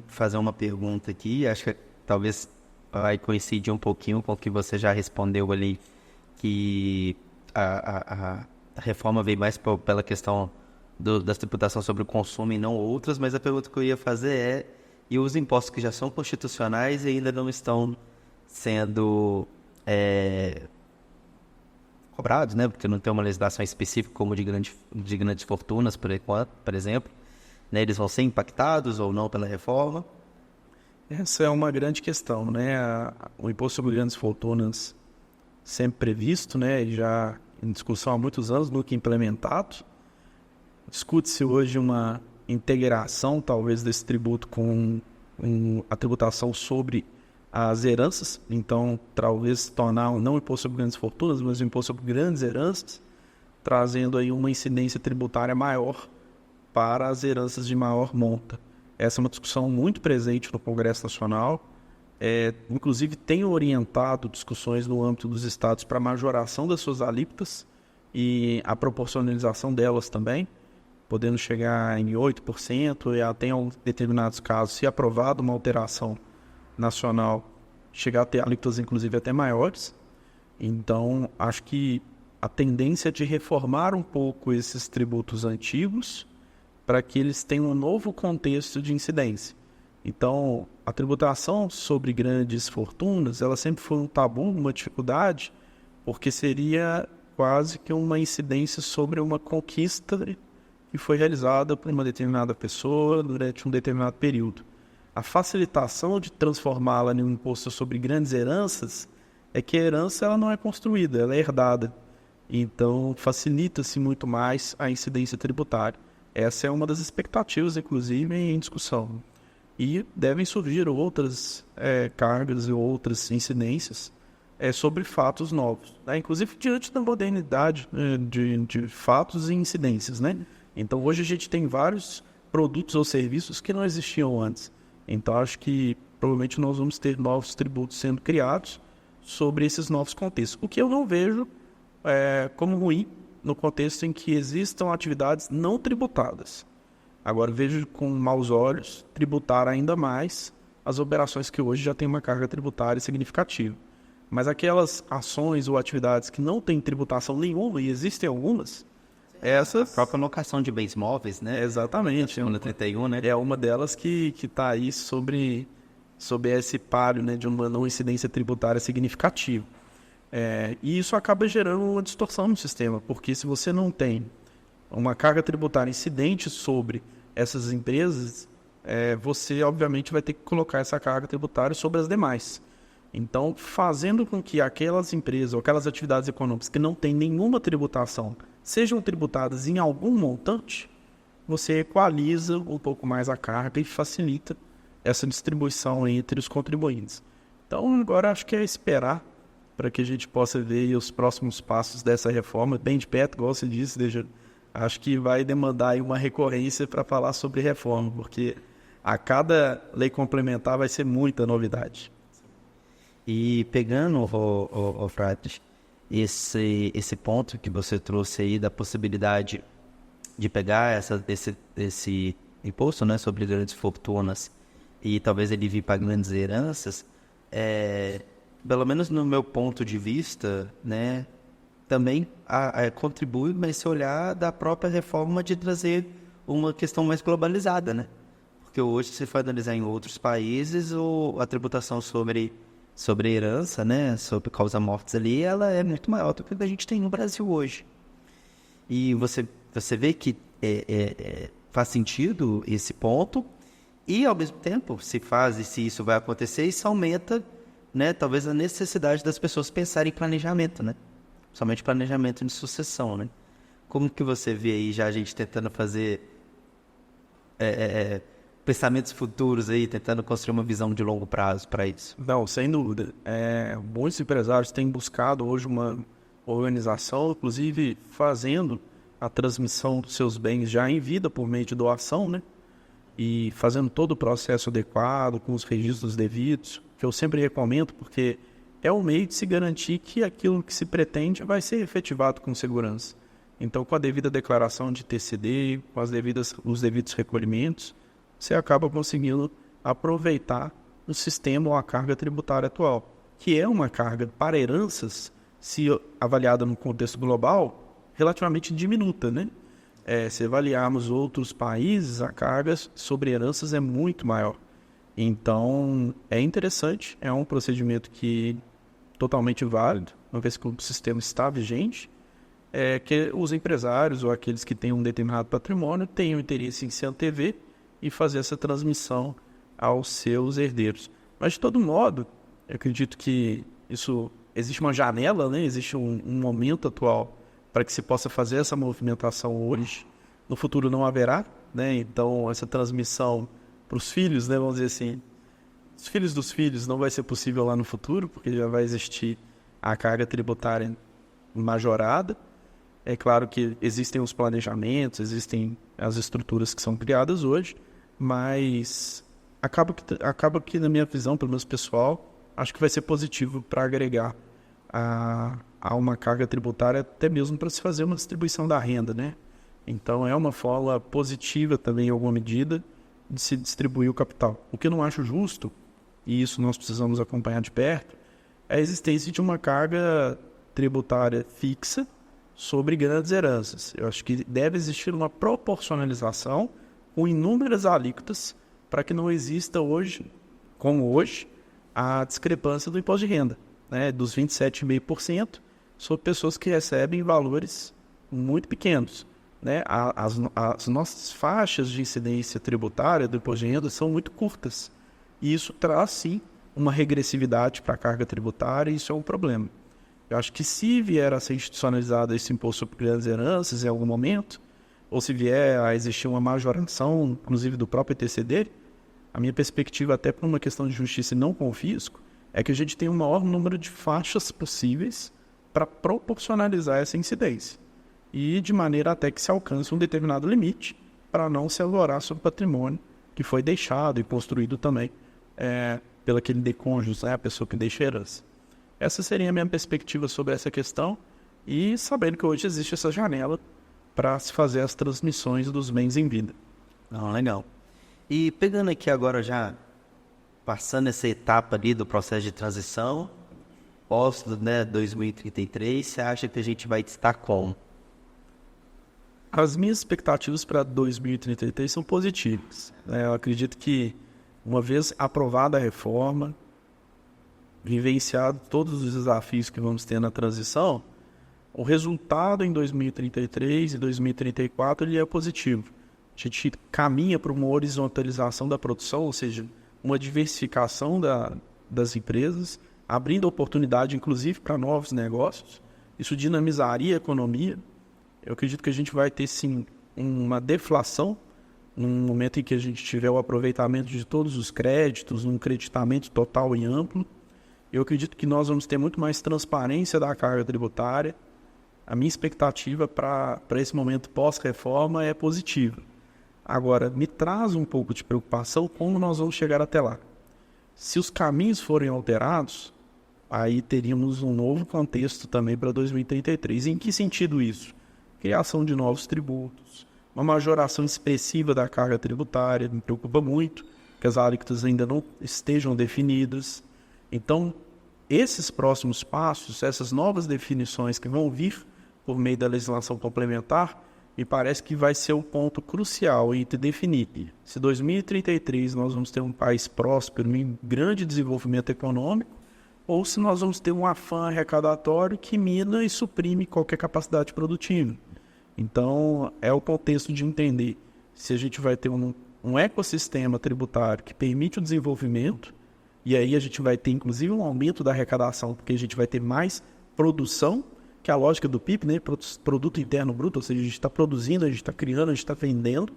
fazer uma pergunta aqui, acho que talvez vai coincidir um pouquinho com o que você já respondeu ali, que a reforma veio mais pela questão da tributação sobre o consumo e não outras, mas a pergunta que eu ia fazer e os impostos que já são constitucionais e ainda não estão sendo cobrados, né? Porque não tem uma legislação específica como de grandes fortunas, por exemplo, né? Eles vão ser impactados ou não pela reforma? Essa é uma grande questão, né? O imposto sobre grandes fortunas sempre previsto, né? Já em discussão há muitos anos, nunca implementado. Discute-se hoje uma integração, talvez, desse tributo com a tributação sobre as heranças. Então, talvez tornar não o imposto sobre grandes fortunas, mas o imposto sobre grandes heranças, trazendo aí uma incidência tributária maior para as heranças de maior monta. Essa é uma discussão muito presente no Congresso Nacional. Inclusive, tem orientado discussões no âmbito dos estados para a majoração das suas alíquotas e a proporcionalização delas também, podendo chegar em 8% e até em determinados casos, se aprovado uma alteração nacional, chegar a ter alíquotas inclusive até maiores. Então, acho que a tendência é de reformar um pouco esses tributos antigos para que eles tenham um novo contexto de incidência. Então, a tributação sobre grandes fortunas, ela sempre foi um tabu, uma dificuldade, porque seria quase que uma incidência sobre uma conquista que foi realizada por uma determinada pessoa durante um determinado período. a facilitação de transformá-la em um imposto sobre grandes heranças é que a herança ela não é construída, ela é herdada. Então, facilita-se muito mais a incidência tributária. Essa é uma das expectativas, inclusive, em discussão. E devem surgir outras cargas e outras incidências sobre fatos novos, né? Inclusive diante da modernidade de fatos e incidências, né? Então, hoje a gente tem vários produtos ou serviços que não existiam antes. Então, acho que provavelmente nós vamos ter novos tributos sendo criados sobre esses novos contextos. O que eu não vejo como ruim no contexto em que existam atividades não tributadas. Agora, vejo com maus olhos tributar ainda mais as operações que hoje já têm uma carga tributária significativa. Mas aquelas ações ou atividades que não têm tributação nenhuma, e existem algumas, essas... A própria locação de bens móveis, né? Exatamente. Segunda 31, né? É uma delas que está aí sobre esse páreo, né, de uma não incidência tributária significativa. E isso acaba gerando uma distorção no sistema, porque se você não tem uma carga tributária incidente sobre essas empresas, você obviamente vai ter que colocar essa carga tributária sobre as demais. Então, fazendo com que aquelas empresas ou aquelas atividades econômicas que não têm nenhuma tributação sejam tributadas em algum montante, você equaliza um pouco mais a carga e facilita essa distribuição entre os contribuintes. Então, agora acho que é esperar para que a gente possa ver os próximos passos dessa reforma, bem de perto, igual você disse, acho que vai demandar aí uma recorrência para falar sobre reforma, porque a cada lei complementar vai ser muita novidade. E pegando, o Frates, esse ponto que você trouxe aí da possibilidade de pegar esse imposto, né, sobre grandes fortunas e talvez ele vir para grandes heranças, pelo menos no meu ponto de vista, né, também contribui para esse olhar da própria reforma de trazer uma questão mais globalizada, né? Porque hoje, se for analisar em outros países, a tributação sobre herança, né, sobre causa-mortes ali, ela é muito maior do que a que a gente tem no Brasil hoje. E você vê que faz sentido esse ponto e, ao mesmo tempo, se isso vai acontecer, isso aumenta, né, talvez a necessidade das pessoas pensarem em planejamento, né? Somente planejamento de sucessão, né? Como que você vê aí já a gente tentando fazer pensamentos futuros aí, tentando construir uma visão de longo prazo para isso? Não, sem dúvida. Muitos empresários têm buscado hoje uma organização, inclusive fazendo a transmissão dos seus bens já em vida por meio de doação, né? E fazendo todo o processo adequado, com os registros devidos, que eu sempre recomendo, porque é um meio de se garantir que aquilo que se pretende vai ser efetivado com segurança. Então, com a devida declaração de TCD, com os devidos recolhimentos, você acaba conseguindo aproveitar o sistema ou a carga tributária atual, que é uma carga para heranças, se avaliada no contexto global, relativamente diminuta, né? Se avaliarmos outros países, a carga sobre heranças é muito maior. Então, é interessante, é um procedimento que totalmente válido, uma vez que o sistema está vigente, que os empresários ou aqueles que têm um determinado patrimônio tenham interesse em se antever e fazer essa transmissão aos seus herdeiros. Mas, de todo modo, eu acredito que existe uma janela, né? Existe um momento atual para que se possa fazer essa movimentação hoje. No futuro não haverá, né? Então, essa transmissão para os filhos, né? Vamos dizer assim, os filhos dos filhos não vai ser possível lá no futuro, porque já vai existir a carga tributária majorada. É claro que existem os planejamentos, existem as estruturas que são criadas hoje, mas acaba que, na minha visão, pelo menos pessoal, acho que vai ser positivo para agregar a uma carga tributária, até mesmo para se fazer uma distribuição da renda, né? Então, é uma forma positiva também, em alguma medida, de se distribuir o capital. O que eu não acho justo, e isso nós precisamos acompanhar de perto, é a existência de uma carga tributária fixa sobre grandes heranças. Eu acho que deve existir uma proporcionalização com inúmeras alíquotas para que não exista hoje, como hoje, a discrepância do imposto de renda, né, dos 27,5% sobre pessoas que recebem valores muito pequenos, né? As nossas faixas de incidência tributária do imposto de renda são muito curtas. E isso traz, sim, uma regressividade para a carga tributária, e isso é um problema. Eu acho que se vier a ser institucionalizado esse imposto sobre grandes heranças em algum momento, ou se vier a existir uma majoração, inclusive do próprio ITCD, a minha perspectiva, até por uma questão de justiça e não confisco, é que a gente tenha o maior número de faixas possíveis para proporcionalizar essa incidência. E de maneira até que se alcance um determinado limite para não se alorar sobre o patrimônio que foi deixado e construído também pelo aquele decônjuge, né, a pessoa que deixa herança. Essa seria a minha perspectiva sobre essa questão, e sabendo que hoje existe essa janela para se fazer as transmissões dos bens em vida. Não, legal. E pegando aqui agora, já passando essa etapa ali do processo de transição, pós, né, 2033, você acha que a gente vai estar como? As minhas expectativas para 2033 são positivas. Eu acredito que, uma vez aprovada a reforma, vivenciado todos os desafios que vamos ter na transição, o resultado em 2033 e 2034 ele é positivo. A gente caminha para uma horizontalização da produção, ou seja, uma diversificação das empresas, abrindo oportunidade, inclusive, para novos negócios. Isso dinamizaria a economia. Eu acredito que a gente vai ter, sim, uma deflação num momento em que a gente tiver o aproveitamento de todos os créditos, um creditamento total e amplo. Eu acredito que nós vamos ter muito mais transparência da carga tributária. A minha expectativa para esse momento pós-reforma é positiva. Agora, me traz um pouco de preocupação como nós vamos chegar até lá. Se os caminhos forem alterados, aí teríamos um novo contexto também para 2033. Em que sentido isso? Criação de novos tributos, uma majoração expressiva da carga tributária, me preocupa muito, que as alíquotas ainda não estejam definidas. Então, esses próximos passos, essas novas definições que vão vir por meio da legislação complementar, me parece que vai ser o ponto crucial entre definir se 2033 nós vamos ter um país próspero em grande desenvolvimento econômico, ou se nós vamos ter um afã arrecadatório que mina e suprime qualquer capacidade produtiva. Então, é o contexto de entender se a gente vai ter um ecossistema tributário que permite o desenvolvimento, e aí a gente vai ter, inclusive, um aumento da arrecadação, porque a gente vai ter mais produção, que é a lógica do PIB, né? Produto Interno Bruto, ou seja, a gente está produzindo, a gente está criando, a gente está vendendo,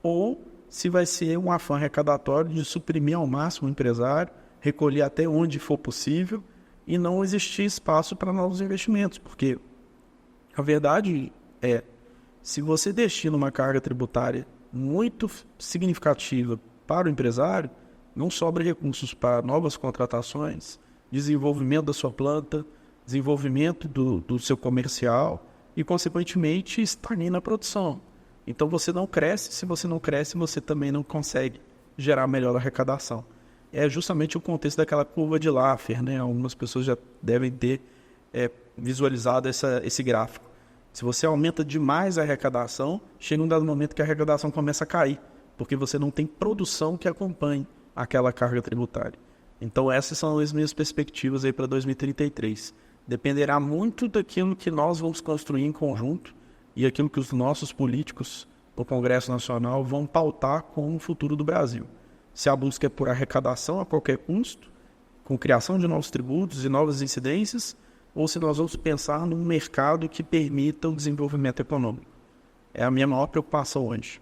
ou se vai ser um afã arrecadatório de suprimir ao máximo o empresário, recolher até onde for possível e não existir espaço para novos investimentos, porque a verdade é, se você destina uma carga tributária muito significativa para o empresário, não sobra recursos para novas contratações, desenvolvimento da sua planta, desenvolvimento do seu comercial e, consequentemente, estagna a produção. Então, você não cresce. Se você não cresce, você também não consegue gerar melhor arrecadação. É justamente o contexto daquela curva de Laffer, né? Algumas pessoas já devem ter visualizado esse gráfico. Se você aumenta demais a arrecadação, chega um dado momento que a arrecadação começa a cair, porque você não tem produção que acompanhe aquela carga tributária. Então, essas são as minhas perspectivas aí para 2033. Dependerá muito daquilo que nós vamos construir em conjunto e aquilo que os nossos políticos do Congresso Nacional vão pautar como o futuro do Brasil. Se a busca é por arrecadação a qualquer custo, com criação de novos tributos e novas incidências, ou se nós vamos pensar num mercado que permita o desenvolvimento econômico. É a minha maior preocupação hoje.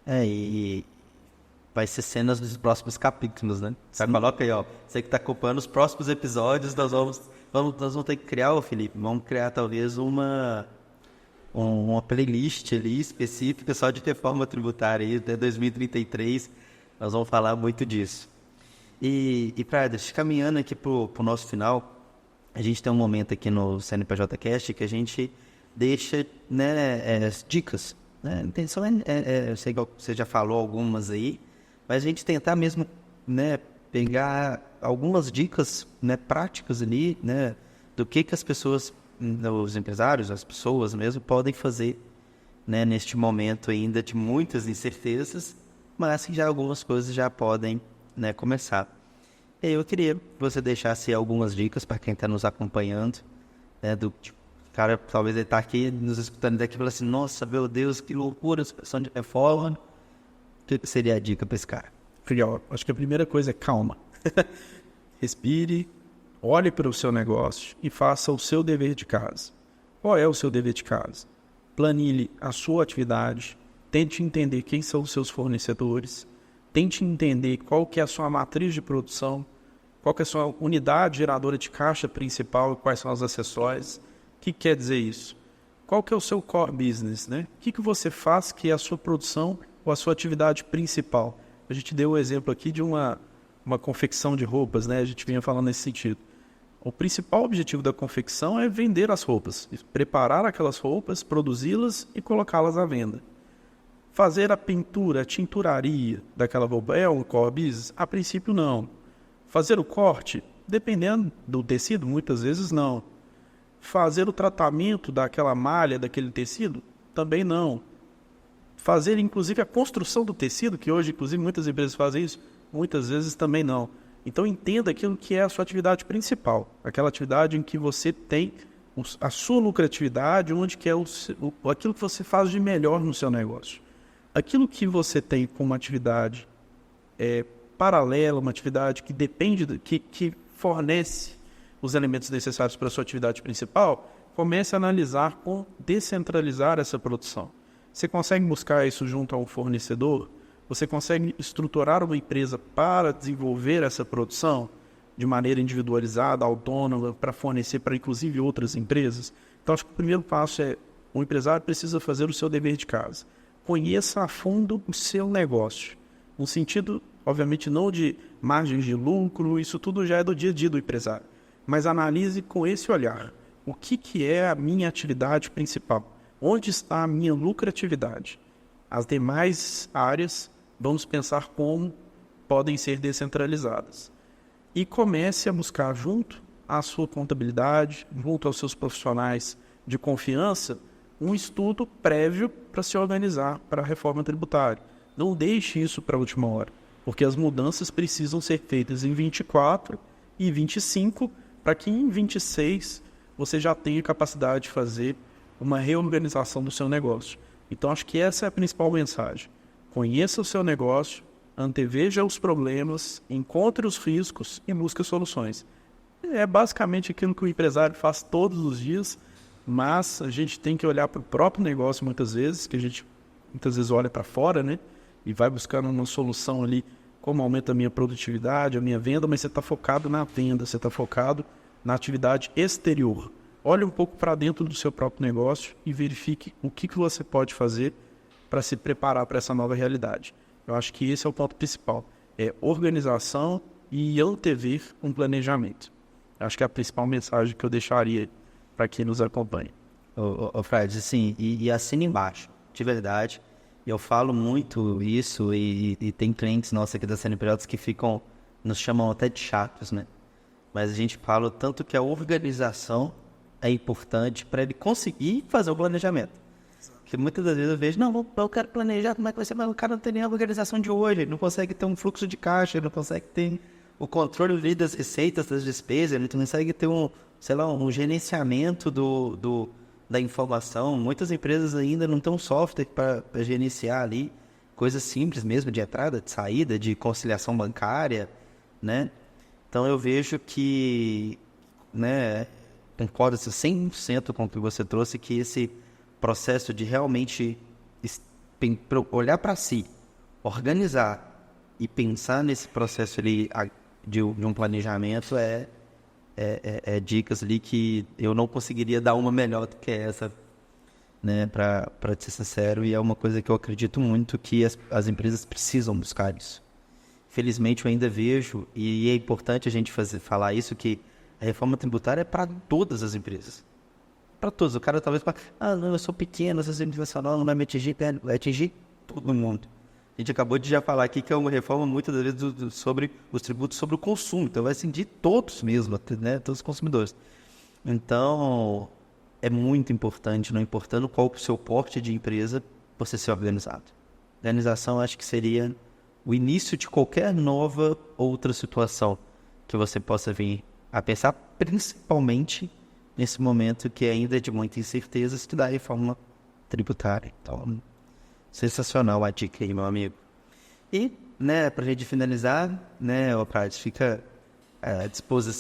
E vai ser cenas dos próximos capítulos, né? Você coloca aí, ó. Você que está acompanhando os próximos episódios, nós vamos ter que criar, Felipe, vamos criar talvez uma playlist ali específica só de reforma tributária aí, até 2033. Nós vamos falar muito disso. E Prades, caminhando aqui para o nosso final, a gente tem um momento aqui no CNPJ Cast que a gente deixa, né, dicas. Né? A intenção eu sei que você já falou algumas aí, mas a gente tentar mesmo, né, pegar algumas dicas, né, práticas ali, né, do que as pessoas, os empresários, as pessoas mesmo, podem fazer, né, neste momento ainda de muitas incertezas, mas que já algumas coisas já podem, né, começar. E eu queria que você deixasse algumas dicas para quem está nos acompanhando, né, do tipo, cara, talvez ele está aqui nos escutando daqui e fala assim, nossa, meu Deus, que loucura essa questão de reforma. O que seria a dica para esse cara? Acho que a primeira coisa é calma. Respire, olhe para o seu negócio e faça o seu dever de casa. Qual é o seu dever de casa? Planilhe a sua atividade, tente entender quem são os seus fornecedores, tente entender qual que é a sua matriz de produção, qual que é a sua unidade geradora de caixa principal e quais são os acessórios. O que quer dizer isso? Qual que é o seu core business, né? O que você faz que é a sua produção ou a sua atividade principal? A gente deu o exemplo aqui de uma confecção de roupas, né? A gente vinha falando nesse sentido. O principal objetivo da confecção é vender as roupas, preparar aquelas roupas, produzi-las e colocá-las à venda. Fazer a pintura, a tinturaria daquela roupa é um core business? A princípio, não. Fazer o corte, dependendo do tecido, muitas vezes não. Fazer o tratamento daquela malha, daquele tecido, também não. Fazer, inclusive, a construção do tecido, que hoje, inclusive, muitas empresas fazem isso, muitas vezes também não. Então, entenda aquilo que é a sua atividade principal, aquela atividade em que você tem a sua lucratividade, onde que é aquilo que você faz de melhor no seu negócio. Aquilo que você tem como atividade paralela, uma atividade que depende, que fornece os elementos necessários para a sua atividade principal, comece a analisar como descentralizar essa produção. Você consegue buscar isso junto a um fornecedor? Você consegue estruturar uma empresa para desenvolver essa produção de maneira individualizada, autônoma, para fornecer para inclusive outras empresas? Então, acho que o primeiro passo é o empresário precisa fazer o seu dever de casa. Conheça a fundo o seu negócio. No sentido, obviamente, não de margens de lucro, isso tudo já é do dia a dia do empresário. Mas analise com esse olhar. O que é a minha atividade principal? Onde está a minha lucratividade? As demais áreas, vamos pensar como podem ser descentralizadas. E comece a buscar junto à sua contabilidade, junto aos seus profissionais de confiança, um estudo prévio para se organizar para a reforma tributária. Não deixe isso para a última hora, porque as mudanças precisam ser feitas em 24 e 25, para que em 26 você já tenha capacidade de fazer uma reorganização do seu negócio. Então, acho que essa é a principal mensagem. Conheça o seu negócio, anteveja os problemas, encontre os riscos e busque soluções. É basicamente aquilo que o empresário faz todos os dias, mas a gente tem que olhar para o próprio negócio muitas vezes, que a gente muitas vezes olha para fora, né? E vai buscando uma solução ali, como aumenta a minha produtividade, a minha venda, mas você está focado na venda, você está focado na atividade exterior. Olhe um pouco para dentro do seu próprio negócio e verifique o que você pode fazer para se preparar para essa nova realidade. Eu acho que esse é o ponto principal. É organização e antever um planejamento. Acho que é a principal mensagem que eu deixaria para quem nos acompanha. Fred, assim, e assina embaixo, de verdade. Eu falo muito isso e tem clientes nossos aqui da CNPJ que nos chamam até de chatos, né? Mas a gente fala tanto que a organização é importante para ele conseguir fazer o planejamento. Porque muitas das vezes eu vejo, não, eu quero planejar, como é que vai ser? Mas o cara não tem nem a organização de hoje, ele não consegue ter um fluxo de caixa, ele não consegue ter o controle ali das receitas, das despesas, ele não consegue ter um gerenciamento da informação. Muitas empresas ainda não têm um software para gerenciar ali coisas simples mesmo, de entrada, de saída, de conciliação bancária, né? Então eu vejo que, né, concordo 100% com o que você trouxe, que esse processo de realmente olhar para si, organizar e pensar nesse processo ali de um planejamento é dicas ali que eu não conseguiria dar uma melhor do que essa, né, para ser sincero, e é uma coisa que eu acredito muito que as empresas precisam buscar isso. Felizmente eu ainda vejo, e é importante a gente falar isso, que a reforma tributária é para todas as empresas. Para todos. O cara talvez fale, não, eu sou pequeno, essa multinacional não vai me atingir, vai atingir todo mundo. A gente acabou de já falar aqui que é uma reforma muitas das vezes sobre os tributos sobre o consumo. Então vai atingir todos mesmo, né, todos os consumidores. Então é muito importante, não importando qual o seu porte de empresa, você ser organizado. Organização acho que seria o início de qualquer nova outra situação que você possa vir a pensar, principalmente nesse momento que ainda é de muita incerteza, se da reforma tributária. Então, sensacional a dica aí, meu amigo. E né, pra gente finalizar, né, ô Prades, fica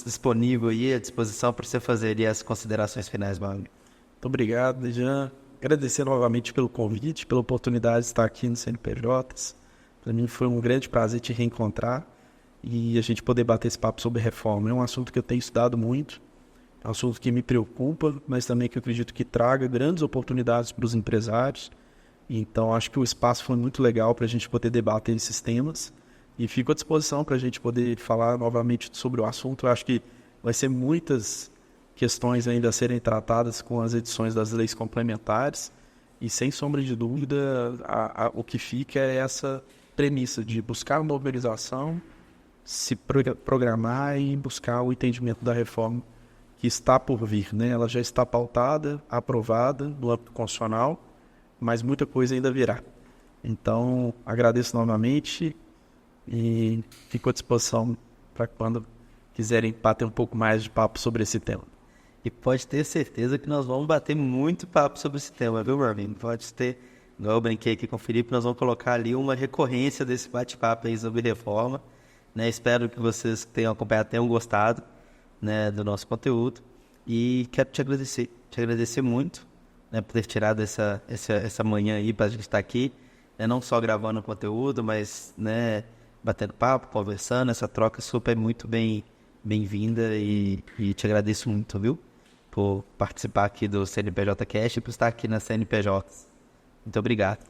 disponível aí, à disposição para você fazer ali as considerações finais, meu amigo. Muito obrigado, Jean. Agradecer novamente pelo convite, pela oportunidade de estar aqui no CNPJs. Para mim foi um grande prazer te reencontrar e a gente poder bater esse papo sobre reforma. É um assunto que eu tenho estudado muito, é um assunto que me preocupa, mas também que eu acredito que traga grandes oportunidades para os empresários. Então, acho que o espaço foi muito legal para a gente poder debater esses temas e fico à disposição para a gente poder falar novamente sobre o assunto. Eu acho que vai ser muitas questões ainda a serem tratadas com as edições das leis complementares e, sem sombra de dúvida, o que fica é essa premissa de buscar uma organização, se programar e buscar o entendimento da reforma que está por vir, né? Ela já está pautada, aprovada no âmbito constitucional, mas muita coisa ainda virá. Então, agradeço novamente e fico à disposição para quando quiserem bater um pouco mais de papo sobre esse tema. E pode ter certeza que nós vamos bater muito papo sobre esse tema, viu, meu amigo? Pode ter, igual eu brinquei aqui com o Felipe, nós vamos colocar ali uma recorrência desse bate-papo aí sobre reforma, né? Espero que vocês que tenham acompanhado tenham gostado, né, do nosso conteúdo. E quero te agradecer muito, né, por ter tirado essa manhã aí para a gente estar aqui, né, não só gravando o conteúdo, mas, né, batendo papo, conversando. Essa troca super muito bem-vinda e te agradeço muito, viu? Por participar aqui do CNPJ Cast e por estar aqui na CNPJs. Muito obrigado.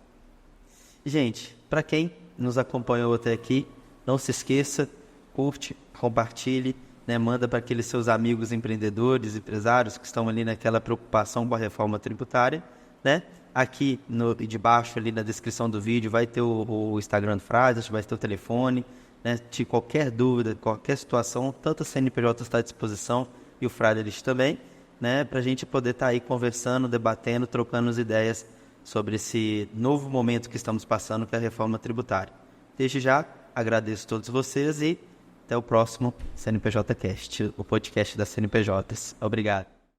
Gente, para quem nos acompanhou até aqui, não se esqueça, curte, compartilhe, né, manda para aqueles seus amigos empreendedores, empresários que estão ali naquela preocupação com a reforma tributária, né? Aqui de baixo, ali na descrição do vídeo, vai ter o Instagram do Freitas, vai ter o telefone, né? De qualquer dúvida, qualquer situação, tanto a CNPJ está à disposição e o Freitas também, né? Para a gente poder estar aí conversando, debatendo, trocando as ideias sobre esse novo momento que estamos passando, que é a reforma tributária. Desde já, agradeço a todos vocês e até o próximo CNPJ Cast, o podcast das CNPJs. Obrigado.